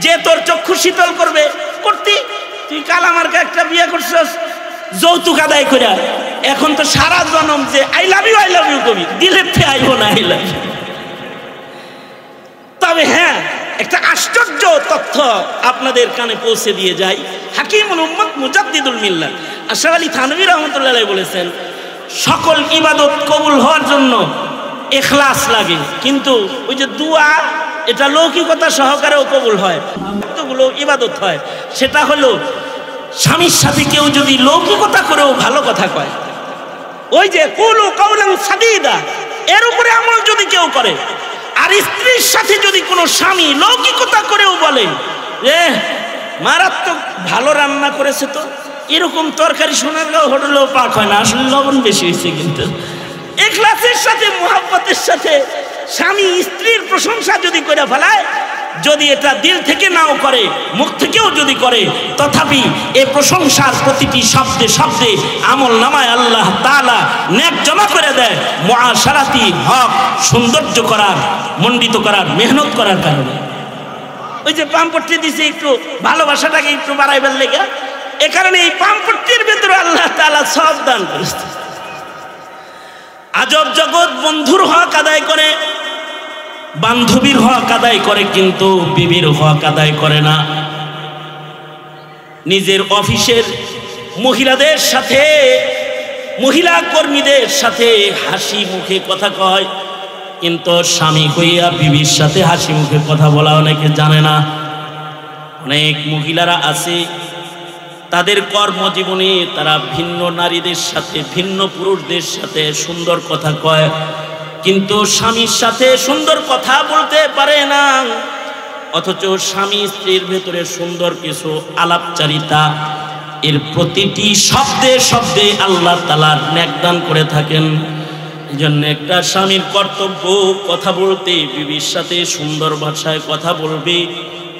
যে তোর চক্ষু শীতল করবে করতি। তুই কালামার একটা বিয়া করছস যৌতুক আদায় করে। এখন তো সারা জনম যে আই লাভ ইউ কবি, দিলের থেকে আইব না আই লাভ ইউ। তবে হ্যাঁ, একটা আশ্চর্য তথ্য আপনাদের কানে পৌঁছে দিয়ে যাই। হাকিমুল উম্মত মুজাদ্দিদুল মিল্লাত আশরাফ আলী থানভী রাহমাতুল্লাহ আলাইহি বলেছেন, সকল ইবাদত কবুল হওয়ার জন্য ইখলাস লাগে, কিন্তু ওই যে দোয়া এটা লৌকিকতা সহকারেও কবুল হয়, এতগুলো ইবাদত হয়। সেটা হলো স্বামীর সাথে কেউ যদি লৌকিকতা করেও ভালো কথা কয়, ওই যে কুলু কাওলান সাদীদা, এর উপরে আমল যদি কেউ করে, আর স্ত্রীর সাথে যদি কোনো স্বামী লৌকিকতা করেও বলে যে মারাত্মক ভালো রান্না করেছে, তো এরকম তরকারি সোনার গাঁও হোটেলেও পাক হয় না, আসলে লবণ বেশি হয়েছে। কিন্তু ইখলাসের সাথে মুহাব্বতের সাথে স্বামী স্ত্রীর প্রশংসা যদি করে ফেলায়, যদি এটা দিল থেকে নাও করে, মুখ থেকেও যদি করে, তথাপি এই প্রশংসার প্রতিটি শব্দে শব্দে আমল নামায় আল্লাহ তাআলা নেক জমা করে দেয়, মুআশারাতি হক সৌন্দর্য করার, মণ্ডিত করার, মেহনত করার কারণে। ওই যে পাম্পট্টি দিছে একটু ভালোবাসাটাকে একটু বাড়াইবার লেগে, এ কারণে এই পাম্পট্টির ভেতরে আল্লাহ তাআলা সব দান করেছে। আজব জগৎ বন্ধুর হক আদায় করে, বান্ধবীর হক আদায় করে, কিন্তু বিবির হক আদায় করে না। নিজের অফিসের মহিলাদের সাথে, মহিলা কর্মীদের সাথে হাসি মুখে কথা কয়, কিন্তু স্বামী হইয়া বিবির সাথে হাসি মুখে কথা বলা অনেকে জানে না। অনেক মহিলারা আছে তাদের কর্মজীবনে তারা ভিন্ন নারীদের সাথে, ভিন্ন পুরুষদের সাথে সুন্দর কথা কয়, কিন্তু স্বামীর সাথে সুন্দর কথা বলতে পারে না। অথচ স্বামী স্ত্রীর ভেতরে সুন্দর কিছু আলাপচারিতা, এর প্রতিটি শব্দে শব্দে আল্লাহ তাআলা নেক দান করে থাকেন। এই জন্য একটা স্বামীর কর্তব্য কথা বলতে, বিবির সাথে সুন্দর ভাষায় কথা বলবে।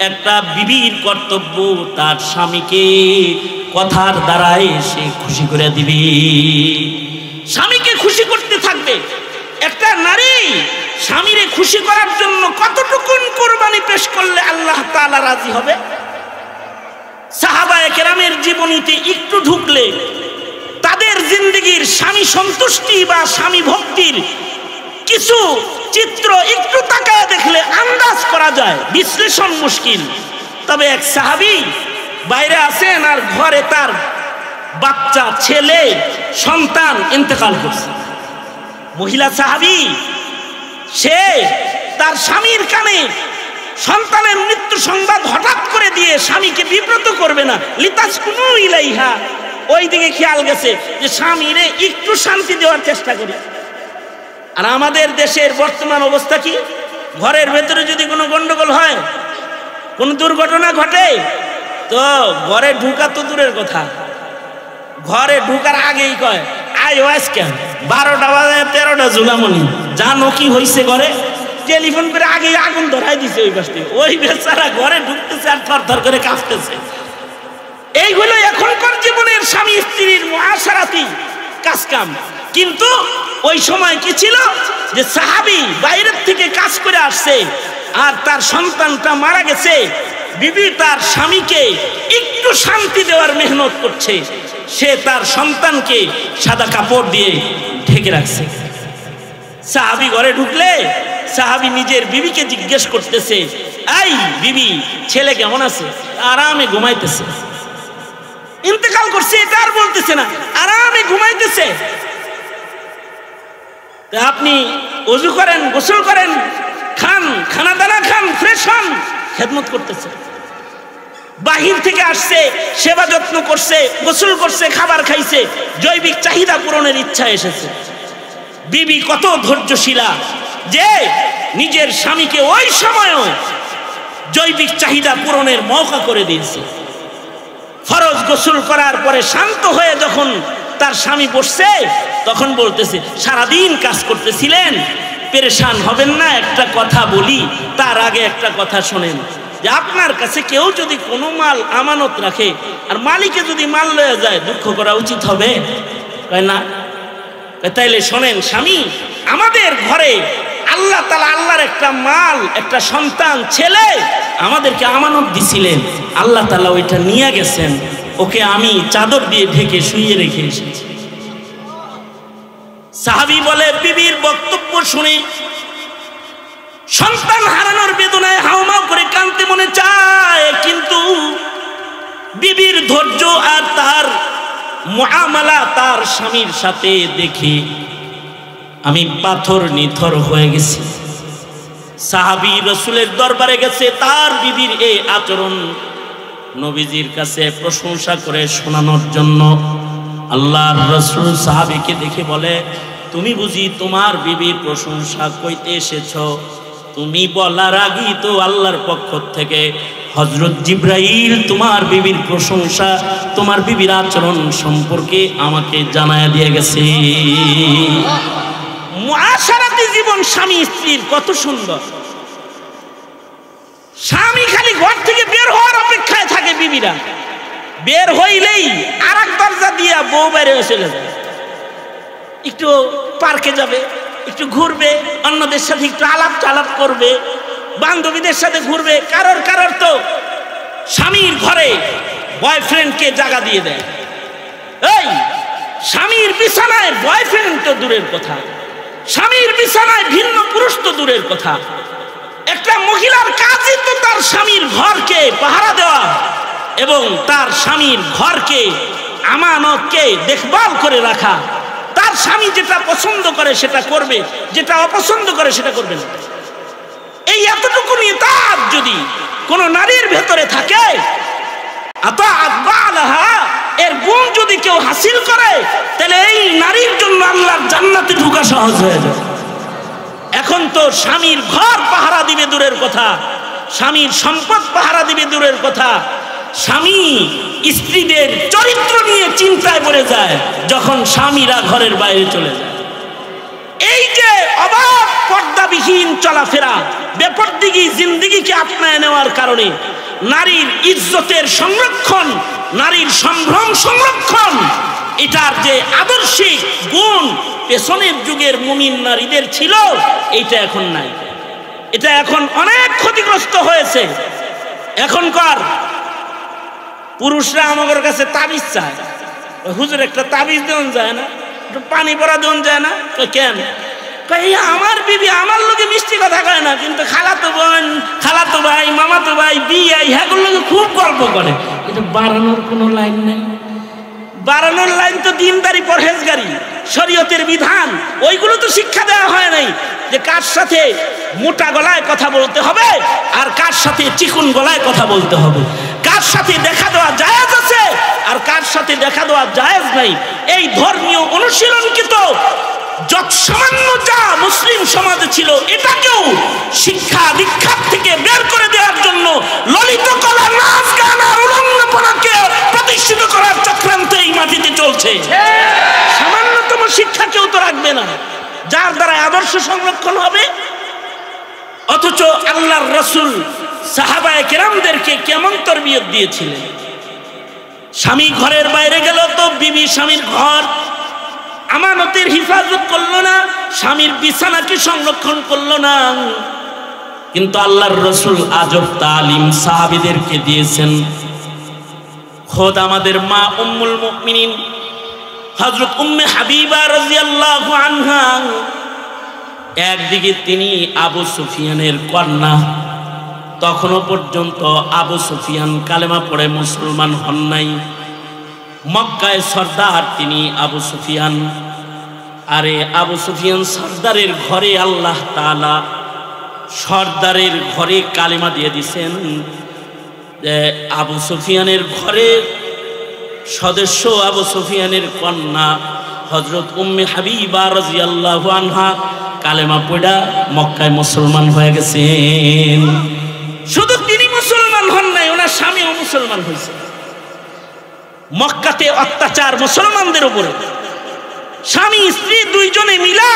একটা বিবির কর্তব্য তার স্বামীকে কথার দ্বারাই সে খুশি করে দিবে, স্বামীকে খুশি করতে থাকবে। একটা নারী স্বামীরে খুশি করার জন্য কতটুকুন কুরবানি পেশ করলে আল্লাহ তাআলা রাজি হবে? সাহাবায়ে কেরামের জীবনীতে একটু ঢুকলে তাদের জিন্দেগির স্বামী সন্তুষ্টি বা স্বামী ভক্তির কিছু চিত্র একটু তাকায় দেখলে আন্দাজ করা যায়, বিশ্লেষণ মুশকিল। তবে এক সাহাবী বাইরে আছেন আর ঘরে তার বাচ্চা ছেলে সন্তান ইন্তেকাল করছে। মহিলা সাহাবী, সে তার স্বামীর কানে সন্তানের মৃত্যু সংবাদ হঠাৎ করে দিয়ে স্বামীকে বিব্রত করবে না, লিতাসকুনু ইলাইহা, ওই দিকে খেয়াল গেছে যে স্বামীরে একটু শান্তি দেওয়ার চেষ্টা করি। আর আমাদের দেশের বর্তমান অবস্থা কি? ঘরের ভেতরে যদি কোনো গন্ডগোল হয়, কোন দুর্ঘটনা ঘটে, তো ঘরে ঢুকা তো দূরের কথা, ঘরে ঢুকার আগেই কয় আই ওয়াইস কেন 12টা বাজে 13টা জুলামনি, জানো কি হয়েছে ঘরে? টেলিফোন করে আগেই আগুন ধরাই দিছে ওই পাশ থেকে। ওই বেচারা ঘরে ঢুকতেছে আর থরথর করে কাঁপতেছে। এইগুলো এখনকার জীবনের স্বামী স্ত্রীর মুআশারাতি কাজকাম। কিন্তু ওই সময় কি ছিল যে সাহাবী বাইরের থেকে কাজ করে আসছে আর তার সন্তানটা মারা গেছে, বিবি তার স্বামীকে একটু শান্তি দেওয়ার মেহনত করছে, সে তার সন্তানকে সাদা কাপড় দিয়ে ঢেকে রাখছে। সাহাবী ঘরে ঢুকলে সাহাবী নিজের বিবিকে জিজ্ঞেস করতেছে, এই বিবি, ছেলে কেমন আছে? আরামে ঘুমাইতেছে। ইন্তেকাল করছে এটা আর বলতেছে না, আরামে ঘুমাইতেছে। আপনি ওযু করেন, গোসল করেন, খান, খানা দানা খান, ফ্রেশ হন, খেদমত করতেছে। বাহির থেকে আসছে, সেবা যত্ন করছে, গোসল করছে, খাবার খাইছে, জৈবিক চাহিদা পূরণের ইচ্ছা এসেছে। বিবি কত ধৈর্যশীলা যে নিজের স্বামীকে ওই সময়ও জৈবিক চাহিদা পূরণের মৌকা করে দিয়েছে। ফরজ গোসল করার পরে শান্ত হয়ে যখন তার স্বামী বসছে, তখন বলতেছে, সারাদিন কাজ করতেছিলেন, পেরেশান হবেন না, একটা কথা বলি, তার আগে একটা কথা শোনেন, যে আপনার কাছে কেউ যদি কোনো মাল আমানত রাখে আর মালিকে যদি মাল লয়ে যায়, দুঃখ করা উচিত হবে? কয় না। তাইলে শোনেন স্বামী, আমাদের ঘরে আল্লাহ তাআলা আল্লাহর একটা মাল, একটা সন্তান, ছেলে আমাদেরকে আমানত দিছিলেন, আল্লাহ তাআলা ওইটা নিয়ে গেছেন, ওকে আমি চাদর দিয়ে ঢেকে শুইয়ে রেখে এসেছি। সাহাবী বলে, বিবির বক্তব্য শুনে সন্তান হারানোর বেদনায় হাউমাউ করে কাঁদতে মনে চায়, কিন্তু বিবির ধৈর্য আর তার মুআমালা তার স্বামীর সাথে দেখে আমি পাথর নিথর হয়ে গেছি। সাহাবী রাসূলের দরবারে গেছে তার বিবির এই আচরণ নবীজির কাছে প্রশংসা করে শোনানোর জন্য। আল্লাহর রাসূল সাহাবীকে দেখে বলে, তুমি বুঝি তোমার বিবির প্রশংসা কইতে এসেছো? তুমি বলার আগেই তো আল্লাহর পক্ষ থেকে হযরত জিবরাইল তোমার বিবির প্রশংসা, তোমার বিবির আচরণ সম্পর্কে আমাকে জানায়া দিয়ে গেছে। মুআশারাতি জীবন স্বামী স্ত্রীর কত সুন্দর। স্বামী খালি ঘর থেকে বের হওয়ার অপেক্ষায় থাকে, বিবিরা বের হইলেই আরেক দরজা দিয়া বউ বাইরে চলে যায়। একটু পার্কে যাবে, একটু ঘুরবে, অন্যদের সাথে একটু আলাপ করবে, বান্ধবীদের সাথে ঘুরবে। কারোর তো স্বামীর ঘরে বয়ফ্রেন্ডকে জায়গা দিয়ে দেয়। এই স্বামীর বিছানায় বয়ফ্রেন্ড তো দূরের কথা, স্বামীর বিছানায় ভিন্ন পুরুষ তো দূরের কথা। একটা মহিলার কাজই তো তার স্বামীর ঘরকে পাহারা দেওয়া এবং তার স্বামীর ঘরকে, আমানতকে দেখভাল করে রাখা। তার স্বামী যেটা পছন্দ করে সেটা করবে, যেটা অপছন্দ করে সেটা করবে না। এই এতটুকু নিয়ে তার যদি কোনো নারীর ভেতরে থাকে, এর গুণ যদি কেউ হাসিল করে, তাহলে এই নারীর জন্য আল্লাহর জান্নাতে ঢোকা সহজ হয়ে যায়। এখন তো স্বামীর ঘর পাহারা দিবে দূরের কথা, স্বামীর সম্পদ পাহারা দিবে দূরের কথা, স্বামী স্ত্রীদের চরিত্র নিয়ে চিন্তায় পড়ে যায় যখন স্বামীরা ঘরের বাইরে চলে যায়। এই যে অবাধ পর্দাবিহীন চলাফেরা, বেপরদিগি জিন্দেগিকে আপনায় নেওয়ার কারণে নারীর ইজ্জতের সংরক্ষণ, নারীর সম্ভ্রম সংরক্ষণ, এটার যে আদর্শিক গুণ পেছনের যুগের মুমিন নারীদের ছিল, এইটা এখন নাই। এটা এখন অনেক ক্ষতিগ্রস্ত হয়েছে। এখনকার পুরুষরা আমাদের কাছে তাবিজ চায়, হুজুর একটা তাবিজ দেওয়া যায় না, একটু পানি পড়া দেওয়া যায় না? কেন? আমার বিবি আমার লোকে মিষ্টি কথা কয় না, কিন্তু খালাতো বোন, খালাতো ভাই, মামাতো ভাই, বিয়াই, হ্যাগুলোকে খুব গল্প করে। এটা বাড়ানোর কোনো লাইন নেই, বাড়ানোর লাইন তো দিনদারি পরহেজগারি শরীয়তের বিধান, ওইগুলো তো শিক্ষা দেওয়া হয় নাই যে কার সাথে মোটা গলায় কথা বলতে হবে আর কার সাথে চিকন গলায় কথা বলতে হবে, কার সাথে দেখা দেওয়া জায়েজ আছে আর কার সাথে দেখা দেওয়া জায়েজ নাই। এই ধর্মীয় অনুশীলনকে তো যত সামান্য যা মুসলিম সমাজে ছিল এটাকেও শিক্ষা দীক্ষা থেকে বের করে দেওয়ার জন্য ললিত কলা, নাচ গান আর উলঙ্গপনাকে প্রতিষ্ঠিত করার চক্রান্ত এই মাটিতে চলছে। সামান্যতম শিক্ষা কেউ তো রাখবে না যার দ্বারা আদর্শ সংরক্ষণ হবে। অথচ আল্লাহর রাসূল সাহাবায়ে কেরামদেরকে কেমন তরবিয়ত দিয়েছিলেন। স্বামী ঘরের বাইরে গেল তো বিবি স্বামীর ঘর আমানতের হিফাজত করলো না, স্বামীর বিছানাকে সংরক্ষণ করলো না। কিন্তু আল্লাহর রাসূল আজব তালিম সাহাবীদেরকে দিয়েছেন। খোদ আমাদের মা উম্মুল মুমিনিন হযরত উম্মে হাবিবা রাদিয়াল্লাহু আনহা, একদিকে তিনি আবু সুফিয়ানের কন্যা, তখনও পর্যন্ত আবু সুফিয়ান কালেমা পড়ে মুসলমান হন নাই। মক্কায় সর্দার তিনি আবু সুফিয়ান। আরে আবু সুফিয়ান সর্দারের ঘরে আল্লাহ তাআলা সর্দারের ঘরে কালেমা দিয়ে দিছেন যে আবু সুফিয়ানের ঘরের সদস্য আবু সুফিয়ানের কন্যা হযরত উম্মে হাবিবা রাদিয়াল্লাহু আনহা কালেমা পড়া মক্কায় মুসলমান হয়ে গেছেন। শুধু তিনি মুসলমান হন নাই, ওনার স্বামীও মুসলমান হয়েছে। মক্কাতে অত্যাচার মুসলমানদের উপরে, স্বামী স্ত্রী দুইজনে মিলা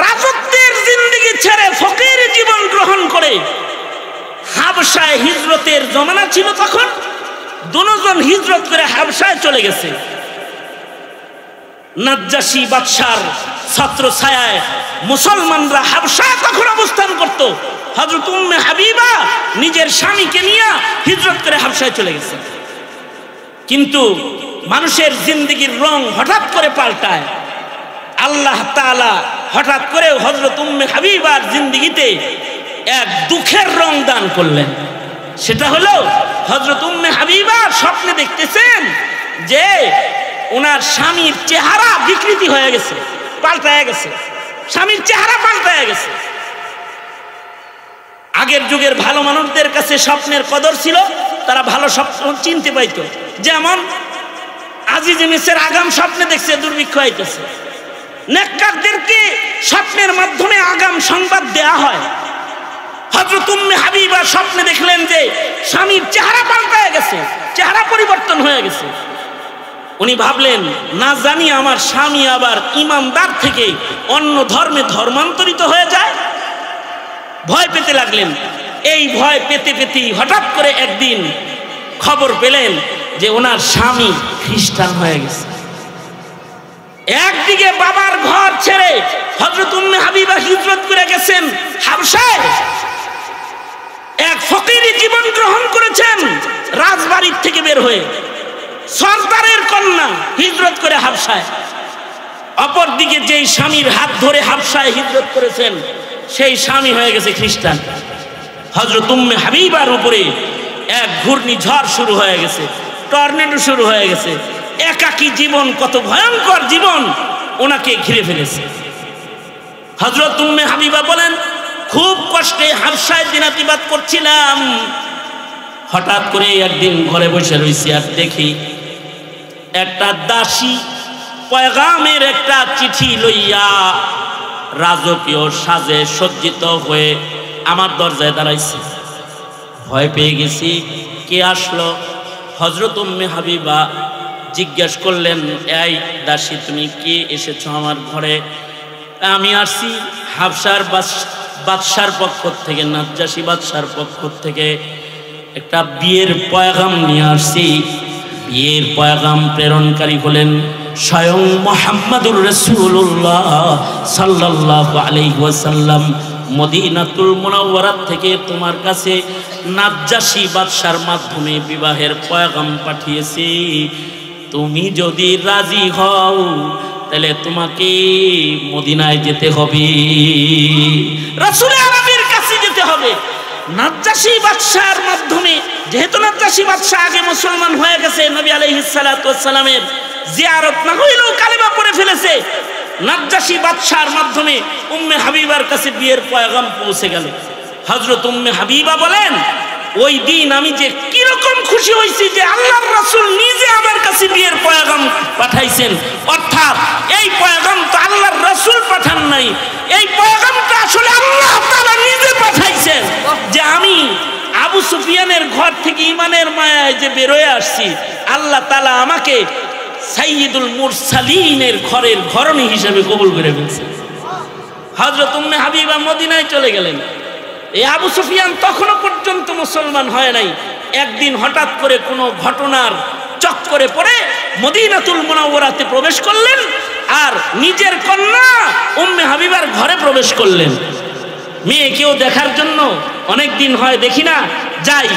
রাজত্বের জিন্দেগি ছেড়ে ফকির জীবন গ্রহণ করে হাবশায় হিজরতের জমানা ছিল। তখন দুজন হিজরত করে হাবশায় চলে গেছে। নাজ্জাশী বাদশার ছত্র ছায়ায় মুসলমানরা হাবশায় তখন অবস্থান করত। হযরত উম্মে হাবিবা নিজের স্বামীকে নিয়ে হিজরত করে হাবশায় চলে গেছে। কিন্তু মানুষের জিন্দেগির রং হঠাৎ করে পাল্টায়। আল্লাহ তাআলা হঠাৎ করে হযরত উম্মে হাবিবার জিন্দেগিতে এক দুঃখের রং দান করলেন। সেটা হলো হযরত উম্মে হাবিবা স্বপ্নে দেখতেছেন যে ওনার স্বামীর চেহারা বিকৃতি হয়ে গেছে, পাল্টায় গেছে, স্বামীর চেহারা পাল্টায় গেছে। আগের যুগের ভালো মানুষদের কাছে স্বপ্নের কদর ছিল, তারা ভালো স্বপ্ন চিনতে পাইত। যেমন আজিজে মিসের আগাম স্বপ্নে দেখছে দুর্ভিক্ষ আইতেছে, নেককারদেরকে স্বপ্নের মাধ্যমে আগাম সংবাদ দেয়া হয়। হযরত উম্মে হাবিবা স্বপ্নে দেখলেন যে স্বামীর চেহারা পাল্টায় গেছে, চেহারা পরিবর্তন হয়ে গেছে। উনি ভাবলেন না জানি আমার স্বামী আবার ইমানদার থেকে অন্য ধর্মে ধর্মান্তরিত হয়ে যায়। ভয় পেতে লাগলেন। এই ভয় পেতে পেতেই হঠাৎ করে একদিন খবর পেলেন যে ওনার স্বামী খ্রিস্টান হয়ে গেছে। একদিকে বাবার ঘর ছেড়ে হযরত উম্মে হাবিবা হিজরত করে গেছেন হাবশায়, এক ফকিরি জীবন গ্রহণ করেছেন রাজবাড়ির থেকে বের হয়ে, সর্দারের কন্যা হিজরত করে হাবশায়। অপরদিকে যেই স্বামীর হাত ধরে হাবশায় হিজরত করেছেন সেই স্বামী হয়ে গেছে খ্রিস্টান। হযরত উম্মে হাবিবার উপরে এক ঘূর্ণিঝড় শুরু হয়ে গেছে, টর্নেডো শুরু হয়ে গেছে। একাকী জীবন, কত ভয়ঙ্কর জীবন ওনাকে ঘিরে ফেলেছে। হযরত উম্মে হাবিবা বলেন, খুব কষ্টে হাবশায় দিনাতিবাত করছিলাম, হঠাৎ করে একদিন ঘরে বসে রয়েছি আর দেখি একটা দাসী পয়গামের একটা চিঠি লইয়া রাজকীয় সাজে সজ্জিত হয়ে আমার দরজায় দাঁড়াইছে। ভয় পেয়ে গেছি, কে আসলো? হযরত উম্মে হাবিবা জিজ্ঞেস করলেন, এই দাসী তুমি কে এসেছো আমার ঘরে? আমি আসছি হাবশার বাদশার পক্ষ থেকে, নাজ্জাশী বাদশার পক্ষ থেকে একটা বিয়ের পয়গাম নিয়ে আসছি। বিয়ের পয়গাম প্রেরণকারী হলেন স্বয়ং মুহাম্মাদুর রাসূলুল্লাহ সাল্লাল্লাহু আলাইহি ওয়াসাল্লাম। মদিনাতুল মুনাওয়ারা থেকে তোমার কাছে নাজ্জাশী বাদশার মাধ্যমে বিবাহের পয়গাম পাঠিয়েছি। তুমি যদি রাজি হও তাহলে তোমাকে মদিনায় যেতে হবে, রাসূল আরবের কাছে যেতে হবে। নাজ্জাশী বাদশার মাধ্যমে, যেহেতু নাজ্জাশী বাদশা আগে মুসলমান হয়ে গেছে, নবী আলাইহিস সালাতু ওয়াস সালামের জিয়ারত না হইলেও কালেমা পড়ে ফেলেছে, নাজ্জাশী বাদশার মাধ্যমে উম্মে হাবিবার কাছে বিয়ের পয়গাম পৌঁছে গেল। হযরত উম্মে হাবিবা বলেন, ওই দিন আমি যে কিরকম খুশি হয়েছি যে আল্লাহর রাসূল নিজে আমার কাছে বিয়ের পয়গাম পাঠাইছেন। অর্থাৎ এই পয়গাম তো আল্লাহর রাসূল পাঠান নাই, এই পয়গামটা আসলে আল্লাহ তাআলা নিজে পাঠাইছেন। যে আমি আবু সুফিয়ানের ঘর থেকে ঈমানের মায়ায় যে বের হয়ে আসছি, আল্লাহ তাআলা আমাকে সাইয়্যিদুল মুরসালিনের ঘরের ঘরণী হিসেবে কবুল করে ফেলছেন। হযরত উম্মে হাবিবা মদিনায় চলে গেলেন। এই আবু সুফিয়ান তখনও পর্যন্ত মুসলমান হয় নাই। একদিন হঠাৎ করে কোনো ঘটনার চক্করে পড়ে মদিনাতুল মুনাওয়ারাতে প্রবেশ করলেন আর নিজের কন্যা উম্মে হাবিবার ঘরে প্রবেশ করলেন। মেয়েকেও দেখার জন্য অনেক দিন হয় দেখি না, যাই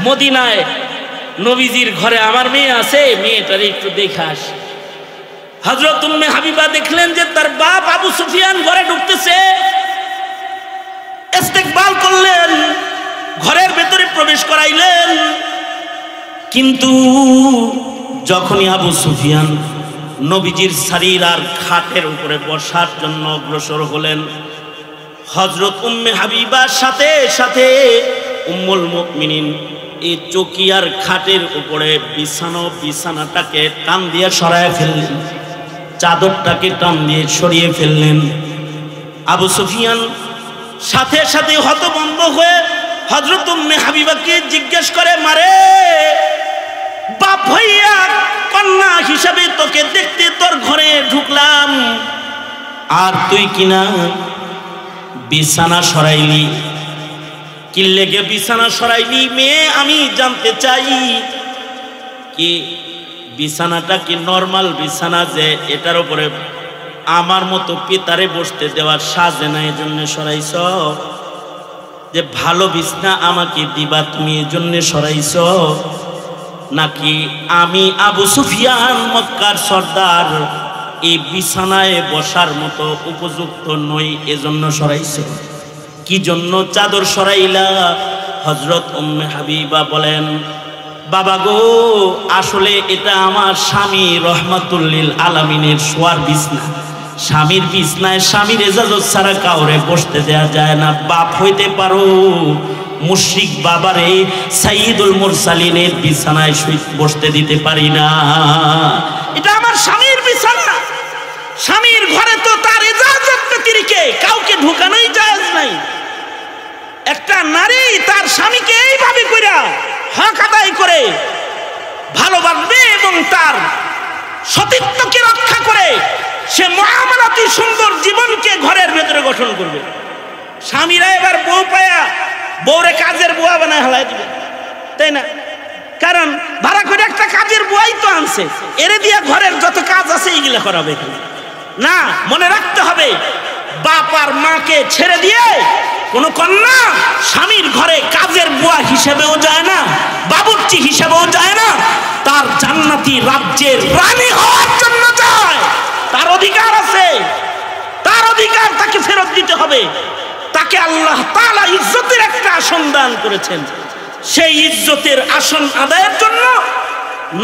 মদিনায় নবীজির ঘরে আমার মেয়ে আছে, মেয়েটারে একটু দেখে আসি। হযরত উম্মে হাবিবা দেখলেন যে তার বাপ আবু সুফিয়ান ঘরে ঢুকতেছে, ইস্তেকবাল করলেন, ঘরের ভেতরে প্রবেশ করাইলেন। কিন্তু যখনই আবু সুফিয়ান নবীজির শরীর আর খাটের উপরে বসার জন্য অগ্রসর হলেন, হযরত উম্মে হাবিবার সাথে সাথে উম্মুল মুমিনিন এই চকিয়ার খাটের উপরে বিছানাটাকে টান দিয়ে সরায় ফেললেন, চাদরটাকে টান দিয়ে সরিয়ে ফেললেন। আবু সুফিয়ান সাথে সাথে হতভম্ব হয়ে হযরত উম্মে হাবিবাকে জিজ্ঞেস করে, মারে বাপ ভাইয়া কন্যা হিসাবে তোকে দেখতে তোর ঘরে ঢুকলাম, আর তুই কিনা বিছানা সরাইলি, কি লেগে বিছানা সরাইলি? মেয়ে আমি জানতে চাই কি বিছানাটা কি নরমাল বিছানা যে এটার উপরে আমার মতো পিতারে বসতে দেওয়ার সাজে না, এই জন্য সরাইছ? যে ভালো বিছানা আমাকে দিবা তুমি এই জন্য সরাইছ? নাকি আমি আবু সুফিয়ান মক্কার সর্দার এই বিছানায় বসার মতো উপযুক্ত নই এজন্য সরাইছ? কি জন্য চাদর সরাইলা? হযরত উম্মে হাবিবা বলেন, বাবা গো, আসলে এটা আমার স্বামী রহমাতুল লিল আলামিনের শোয়ার বিছনা। স্বামীর বিছনায় স্বামীর ইজাজত ছাড়া কাউরে বসতে দেয়া যায় না। বাপ হইতে পারো, মুশরিক বাবারে সাইয়্যিদুল মুরসালিনের বিছানায় বসতে দিতে পারি না। এটা আমার স্বামীর বিছানা, স্বামীর ঘরে তো তার ইজাজত ব্যতিরেকে কাউকে ঢোকানোই জায়েজ নাই। একটা নারী তার স্বামীকে এইভাবে কইরা হক আদায় করে ভালোবাসবে এবং তার সতীত্বকে রক্ষা করে সে মুআমালাতি সুন্দর জীবনকে ঘরের ভেতরে গঠন করবে। স্বামীরা এবার বউ পায়া বউরে কাজের বুয়া বানায় হালাই দিবে, তাই না? কারণ ভাড়া করে একটা কাজের বুয়াই তো আনছে, এরে দিয়া ঘরের যত কাজ আছে এইগুলা করাবে না। মনে রাখতে হবে, বাপ আর মাকে ছেড়ে দিয়ে কোন কন্যা স্বামীর ঘরে কাজের বুয়া হিসেবেও যায় না, বাবুর্চি হিসেবেও যায় না, তার জান্নাতি রাজ্যের রানী হওয়ার জন্য যায়। তার অধিকার আছে, তার অধিকার তাকে ফেরত দিতে হবে। তাকে আল্লাহ তাআলা ইজ্জতের একটা আসন দান করেছেন। সেই ইজ্জতের আসন আদায়ের জন্য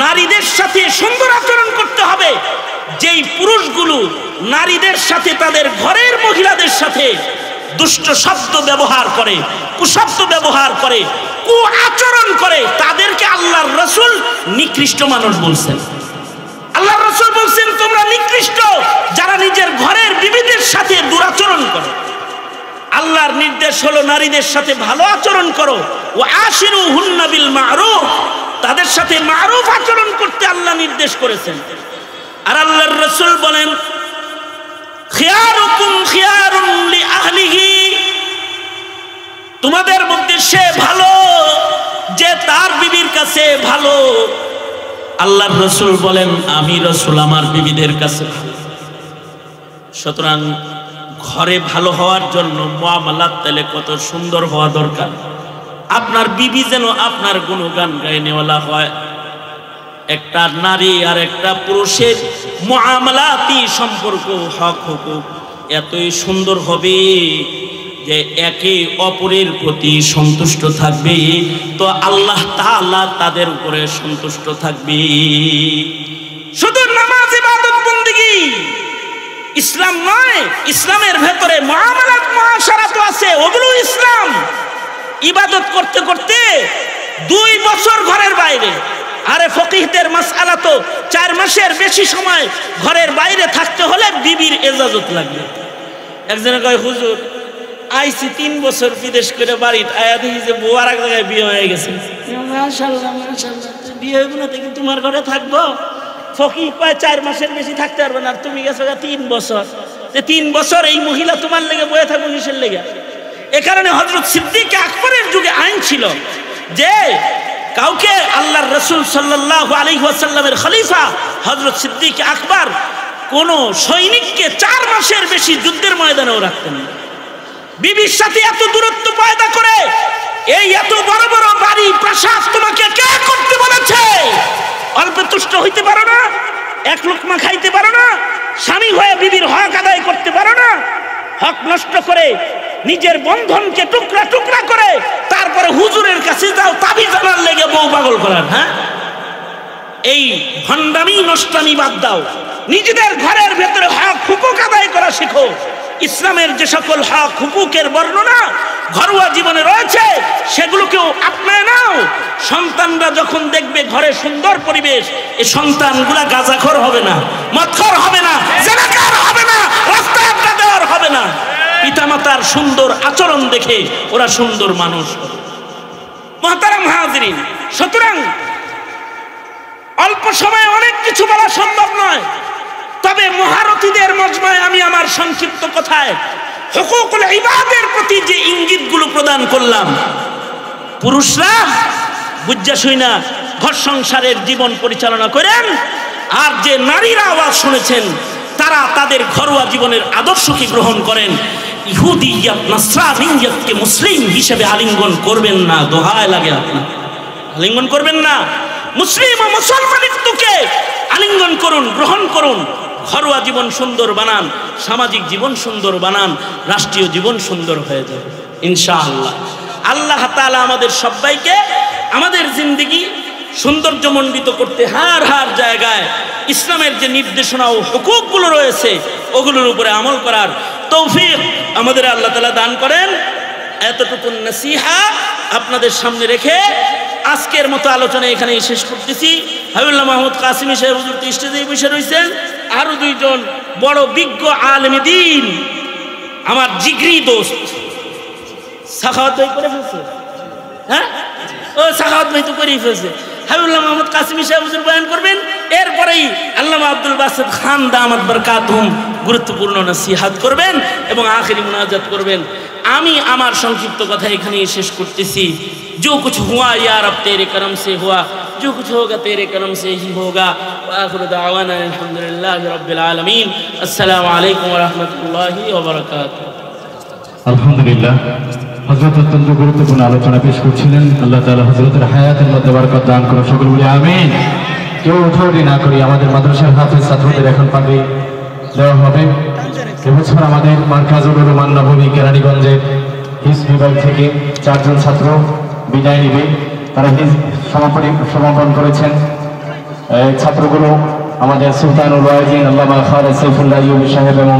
নারীদের সাথে সুন্দর আচরণ করতে হবে। যেই পুরুষগুলো নারীদের সাথে, তাদের ঘরের মহিলাদের সাথে দুষ্ট শব্দ ব্যবহার করে, কুশব্দ ব্যবহার করে, কু আচরণ করে, তাদেরকে আল্লাহর রাসূল নিকৃষ্ট মানুষ বলছেন। আল্লাহর রাসূল বলছেন, তোমরা নিকৃষ্ট যারা নিজের ঘরের বিবিদের সাথে দুরাচরণ করে। আল্লাহর নির্দেশ হলো নারীদের সাথে ভালো আচরণ করো, ওয়া আশিরুহুন্না বিল মা'রুফ, তাদের সাথে মারুফ আচরণ করতে আল্লাহ নির্দেশ করেছেন। আর আল্লাহর রাসূল বলেন, খিয়ারুকুম খিয়ারুন লিআহলিহি, তোমাদের মধ্যে সে ভালো যে তার বিবির কাছে ভালো। আল্লাহর রাসূল বলেন, আমি রাসূল আমার বিবিদের কাছে ভালো। সুতরাং ঘরে ভালো হওয়ার জন্য মুআমালাত তাহলে কত সুন্দর হওয়া দরকার। আপনার বিবি যেন আপনার গুণগান গায়ে নেওয়ালা হয়। একটা নারী আর একটা পুরুষের মুআমালাতি সম্পর্ক, হক হুকুক এতই সুন্দর হবে যে একে অপরের প্রতি সন্তুষ্ট থাকবে, তো আল্লাহ তাআলা তাদের উপরে সন্তুষ্ট থাকবে। শুধু নামাজ ইবাদত বন্দেগী ইসলাম নয়, ইসলামের ভেতরে মুআমালাত মুআশারাত আছে, ওগুলো ইসলাম। ইবাদত করতে করতে 2 বছর ঘরের বাইরে, আরে ফকিহদের মাসআলা তো 4 মাসের বেশি সময় ঘরের বাইরে থাকতে হলে বিবির ইজাজত লাগবে। একজনে কয় হুজুর আইছি 3 বছর বিদেশ করে বাড়িতে আয়া দেখি যে বউ আর এক জায়গায় বিয়ে হয়ে গেছে। মাশাআল্লাহ মাশাআল্লাহ, বিয়ে হইব না থেকে তোমার ঘরে থাকবো? ফকিহ কয় 4 মাসের বেশি থাকতে পারবে না, আর তুমি গেছো 3 বছর। 3 বছর এই মহিলা তোমার লেগে বয়ে থাকবো কিসের লেগে? এ কারণে হযরত সিদ্দিক আকবরের যুগে আইন ছিল যে কাউকে আল্লাহর রাসূল সাল্লাল্লাহু আলাইহি ওয়াসাল্লামের খলিফা হযরত সিদ্দিক আকবর কোন সৈনিককে 4 মাসের বেশি যুদ্ধের ময়দানেও রাখতেন না। বিবির সাথে এত দূরত্ব পয়দা করে এই এত বড় বড় বাড়ি প্রাসাদ তোমাকে কে করতে বলেছে? অল্পে তুষ্ট হইতে পারো না? এক লোকমা খাইতে পারো না? স্বামী হয়ে বিবির হক আদায় করতে পারো না? হক নষ্ট করে নিজের বন্ধনকে টুকরা টুকরা করে তারপরে হুজুরের কাছে যাও তাবিজ আনার লেগে বউ পাগল করার। হ্যাঁ, এই ভণ্ডামি নষ্টামি বাদ দাও, নিজেদের ঘরের ভেতরে হক হুকুক আদায় করা শেখো। ইসলামের যে সকল হক হুকুকের বর্ণনা ঘরোয়া জীবনে রয়েছে সেগুলোকেও আপনায় নাও। সন্তানরা যখন দেখবে ঘরে সুন্দর পরিবেশ, এই সন্তানগুলা গাঁজাখোর হবে না, মদখোর হবে না, জেনাকার হবে না, রাস্তায় আড্ডা দেওয়ার হবে না। পিতামাতার সুন্দর আচরণ দেখে ওরা সুন্দর মানুষ হবে। মুহতারাম হাজিরিন, সুতরাং অল্প সময়ে অনেক কিছু বলা সম্ভব নয়, তবে মহারথীদের মজমায় আমি আমার সংক্ষিপ্ত কথায় হুকুকুল ইবাদের প্রতি যে ইঙ্গিতগুলো প্রদান করলাম, পুরুষরা বুঝা শুইনা ঘর সংসারের জীবন পরিচালনা করেন, আর যে নারীরা আওয়াজ শুনেছেন তারা তাদের ঘরোয়া জীবনের আদর্শকে গ্রহণ করেন। ইহুদিয়াত নাসরানিয়াতকে মুসলিম হিসেবে আলিঙ্গন করবেন না, দোহায় লাগে আপনার, আলিঙ্গন করবেন না। মুসলিম ও মুসলমানিত্বকে আলিঙ্গন করুন, গ্রহণ করুন। ঘরোয়া জীবন সুন্দর বানান, সামাজিক জীবন সুন্দর বানান, রাষ্ট্রীয় জীবন সুন্দর হয়ে যাবে ইনশাআল্লাহ। আল্লাহ তাআলা আমাদের সবাইকে আমাদের জিন্দেগি সৌন্দর্যমণ্ডিত করতে হার হার জায়গায় ইসলামের যে নির্দেশনা ও হুকুকগুলো রয়েছে ওগুলোর উপরে আমল করার তৌফিক আমাদের আল্লাহ তাআলা দান করেন। এতটুকু নসিহা আপনাদের সামনে রেখে আজকের মতো আলোচনা এখানেই শেষ করতেছি। হাবিবুল্লাহ মাহমুদ কাসিমি সাহেব হুজুর স্টেজে বসে রয়েছেন, আরো 2 জন বড় বিজ্ঞ আলেমে দ্বীন আমার জিগরি দোস্ত সাখাওয়াত ভাই করে ফেলছে। হ্যাঁ, ও সাখাওয়াত ভাই তো করেই ফেলছে। হাবিবুল্লাহ মাহমুদ কাসিমি সাহেব হুজুর বয়ান করবেন, এরপরেই আল্লামা আব্দুল বাসিত খান দামাত বরকাতুহুম গুরুত্বপূর্ণ নসিহত করবেন এবং আখিরি মুনাজাত করবেন। আমি আমার সংক্ষিপ্ত কথা এখানেই শেষ করতেছি। जो कुछ हुआ या रब तेरे करम से हुआ, जो कुछ होगा तेरे करम से ही होगा। व आखिरु दावाना अल्हम्दुलिल्लाहि रब्बिल आलमीन। अस्सलामु अलैकुम व रहमतुल्लाहि व बाराकातुहू। আলহামদুলিল্লাহ, হযরত অত্যন্ত গুরুত্বপূর্ণ আলোচনা পেশ করছিলেন। আল্লাহ তাআলা হযরতের হায়াতের মধ্যে বরকত দান করুন, সকল বলি আমিন। কেউ উঠাউটি না করি, আমাদের মাদ্রাসার হাফেজ ছাত্রদের এখন পাগড়ি দেওয়া হবে। এবছর আমাদের মারকাজুল উলুমান নববী কেরানীগঞ্জের হিজ বিভাগ থেকে 4 জন ছাত্র বিদায় নিবে। তারা হিজ সমাপন করেছেন। ছাত্রগুলো আমাদের সুলতানুল ওয়াজিন আল্লামা খালেদ সাইফুল্লাহ ইউবি সাহেব এবং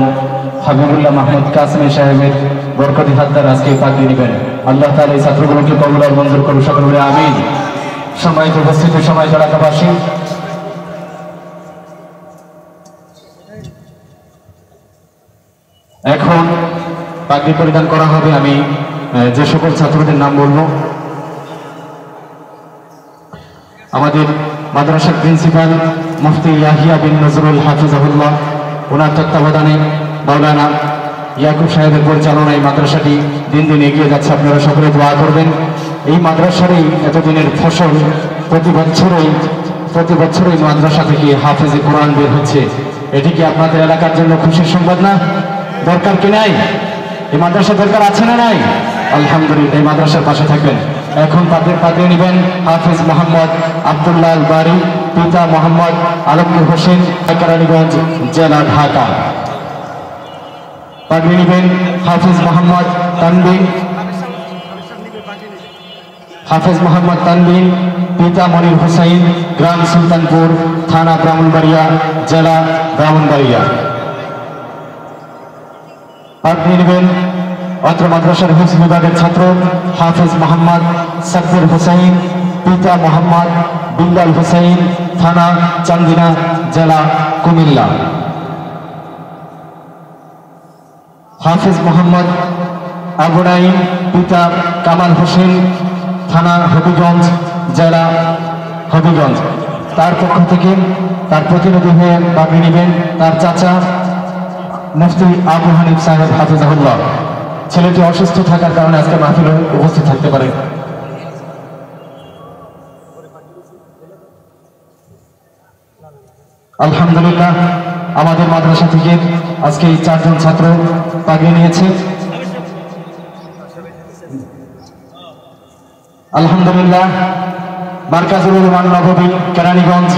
হাবিবুল্লাহ মাহমুদ কাসিমি সাহেবের বরকতি হাত দ্বারা আজকে পাগড়ি নেবেন। আল্লাহ তাআলা এই ছাত্রগুলোকে কবুল আর মঞ্জুর করুন, সকল বলে আমিন। সম্মানিত উপস্থিতি, সময় এলাকাবাসী, এখন পাগড়ি পরিধান করা হবে। আমি যে সকল ছাত্রদের নাম বলবো, আমাদের মাদ্রাসার প্রিন্সিপাল মুফতি ইয়াহিয়া বিন নজরুল হাফিজাহুল্লাহ, ওনার তত্ত্বাবধানে মাওলানা ইয়াকুব সাহেবের পরিচালনায় মাদ্রাসাটি দিন দিন এগিয়ে যাচ্ছে। আপনারা সকলে দোয়া করবেন। এই মাদ্রাসারই এতদিনের ফসল, প্রতি বছরই মাদ্রাসা থেকে হাফেজে কোরআন বের হচ্ছে। এটি কি আপনাদের এলাকার জন্য খুশির সংবাদ না? দরকার কি নাই? এই মাদ্রাসা দরকার আছে না নাই? আলহামদুলিল্লাহ, এই মাদ্রাসার পাশে থাকবেন। এখন তাদের পাগড়ি নেবেন হাফেজ মোহাম্মদ আব্দুল্লাহ আল বারি, পিতা মোহাম্মদ আলমগীর হোসেন, কেরানীগঞ্জ জেলা, ঢাকা। পাগড়ি নেবেন হাফেজ মোহাম্মদ তানভীর, হাফেজ মোহাম্মদ তানভীর, পিতা মনির হুসাইন, গ্রাম সুলতানপুর, থানা ব্রাহ্মণবাড়িয়া, জেলা ব্রাহ্মণবাড়িয়া। পাঠ নিয়ে নেবেন অত্র মাদ্রাসার হিফজ বিভাগের ছাত্র হাফেজ মোহাম্মদ সাব্বির হুসাইন, পিতা মোহাম্মদ বিল্লাল হুসাইন, থানা চান্দিনা, জেলা কুমিল্লা। হাফেজ মোহাম্মদ আবু নাঈম, পিতা কামাল হোসেন, থানা হবিগঞ্জ, জেলা হবিগঞ্জ। তার পক্ষ থেকে তার প্রতিনিধি হয়ে পাগড়ি নেবেন তার চাচা মুফতি আবু হানিফ সাহেব হাফিজাহুল্লাহ। ছেলেটি অসুস্থ থাকার কারণে আজকে মাহফিলে উপস্থিত থাকতে পারে। আলহামদুলিল্লাহ, আমাদের মাদ্রাসা থেকে আজকে এই 4 জন ছাত্র পাগড়ি নিয়েছে। আলহামদুলিল্লাহ, মার্কাজুল উলুমান নববী কেরানীগঞ্জ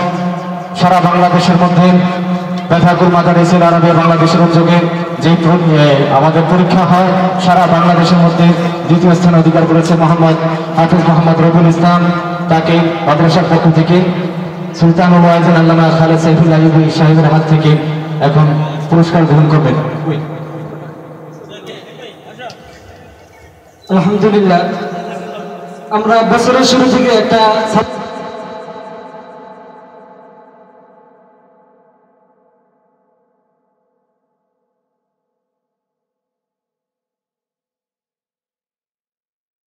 সারা বাংলাদেশের মধ্যে বেফাকুল মাদারিসুল আরবিয়া বাংলাদেশের উদ্যোগে যে আমাদের পরীক্ষা হয়, সারা বাংলাদেশের মধ্যে দ্বিতীয় স্থান অধিকার করেছে হাফেজ মোহাম্মদ রবিউল ইসলাম। তাকে মাদ্রাসার পক্ষ থেকে সুলতানুল ওয়াইজিন আল্লামা খালেদ সাইফুল্লাহ সাহেবের হাত থেকে এখন পুরস্কার গ্রহণ করবেন। আলহামদুলিল্লাহ, আমরা বছরের শুরু থেকে একটা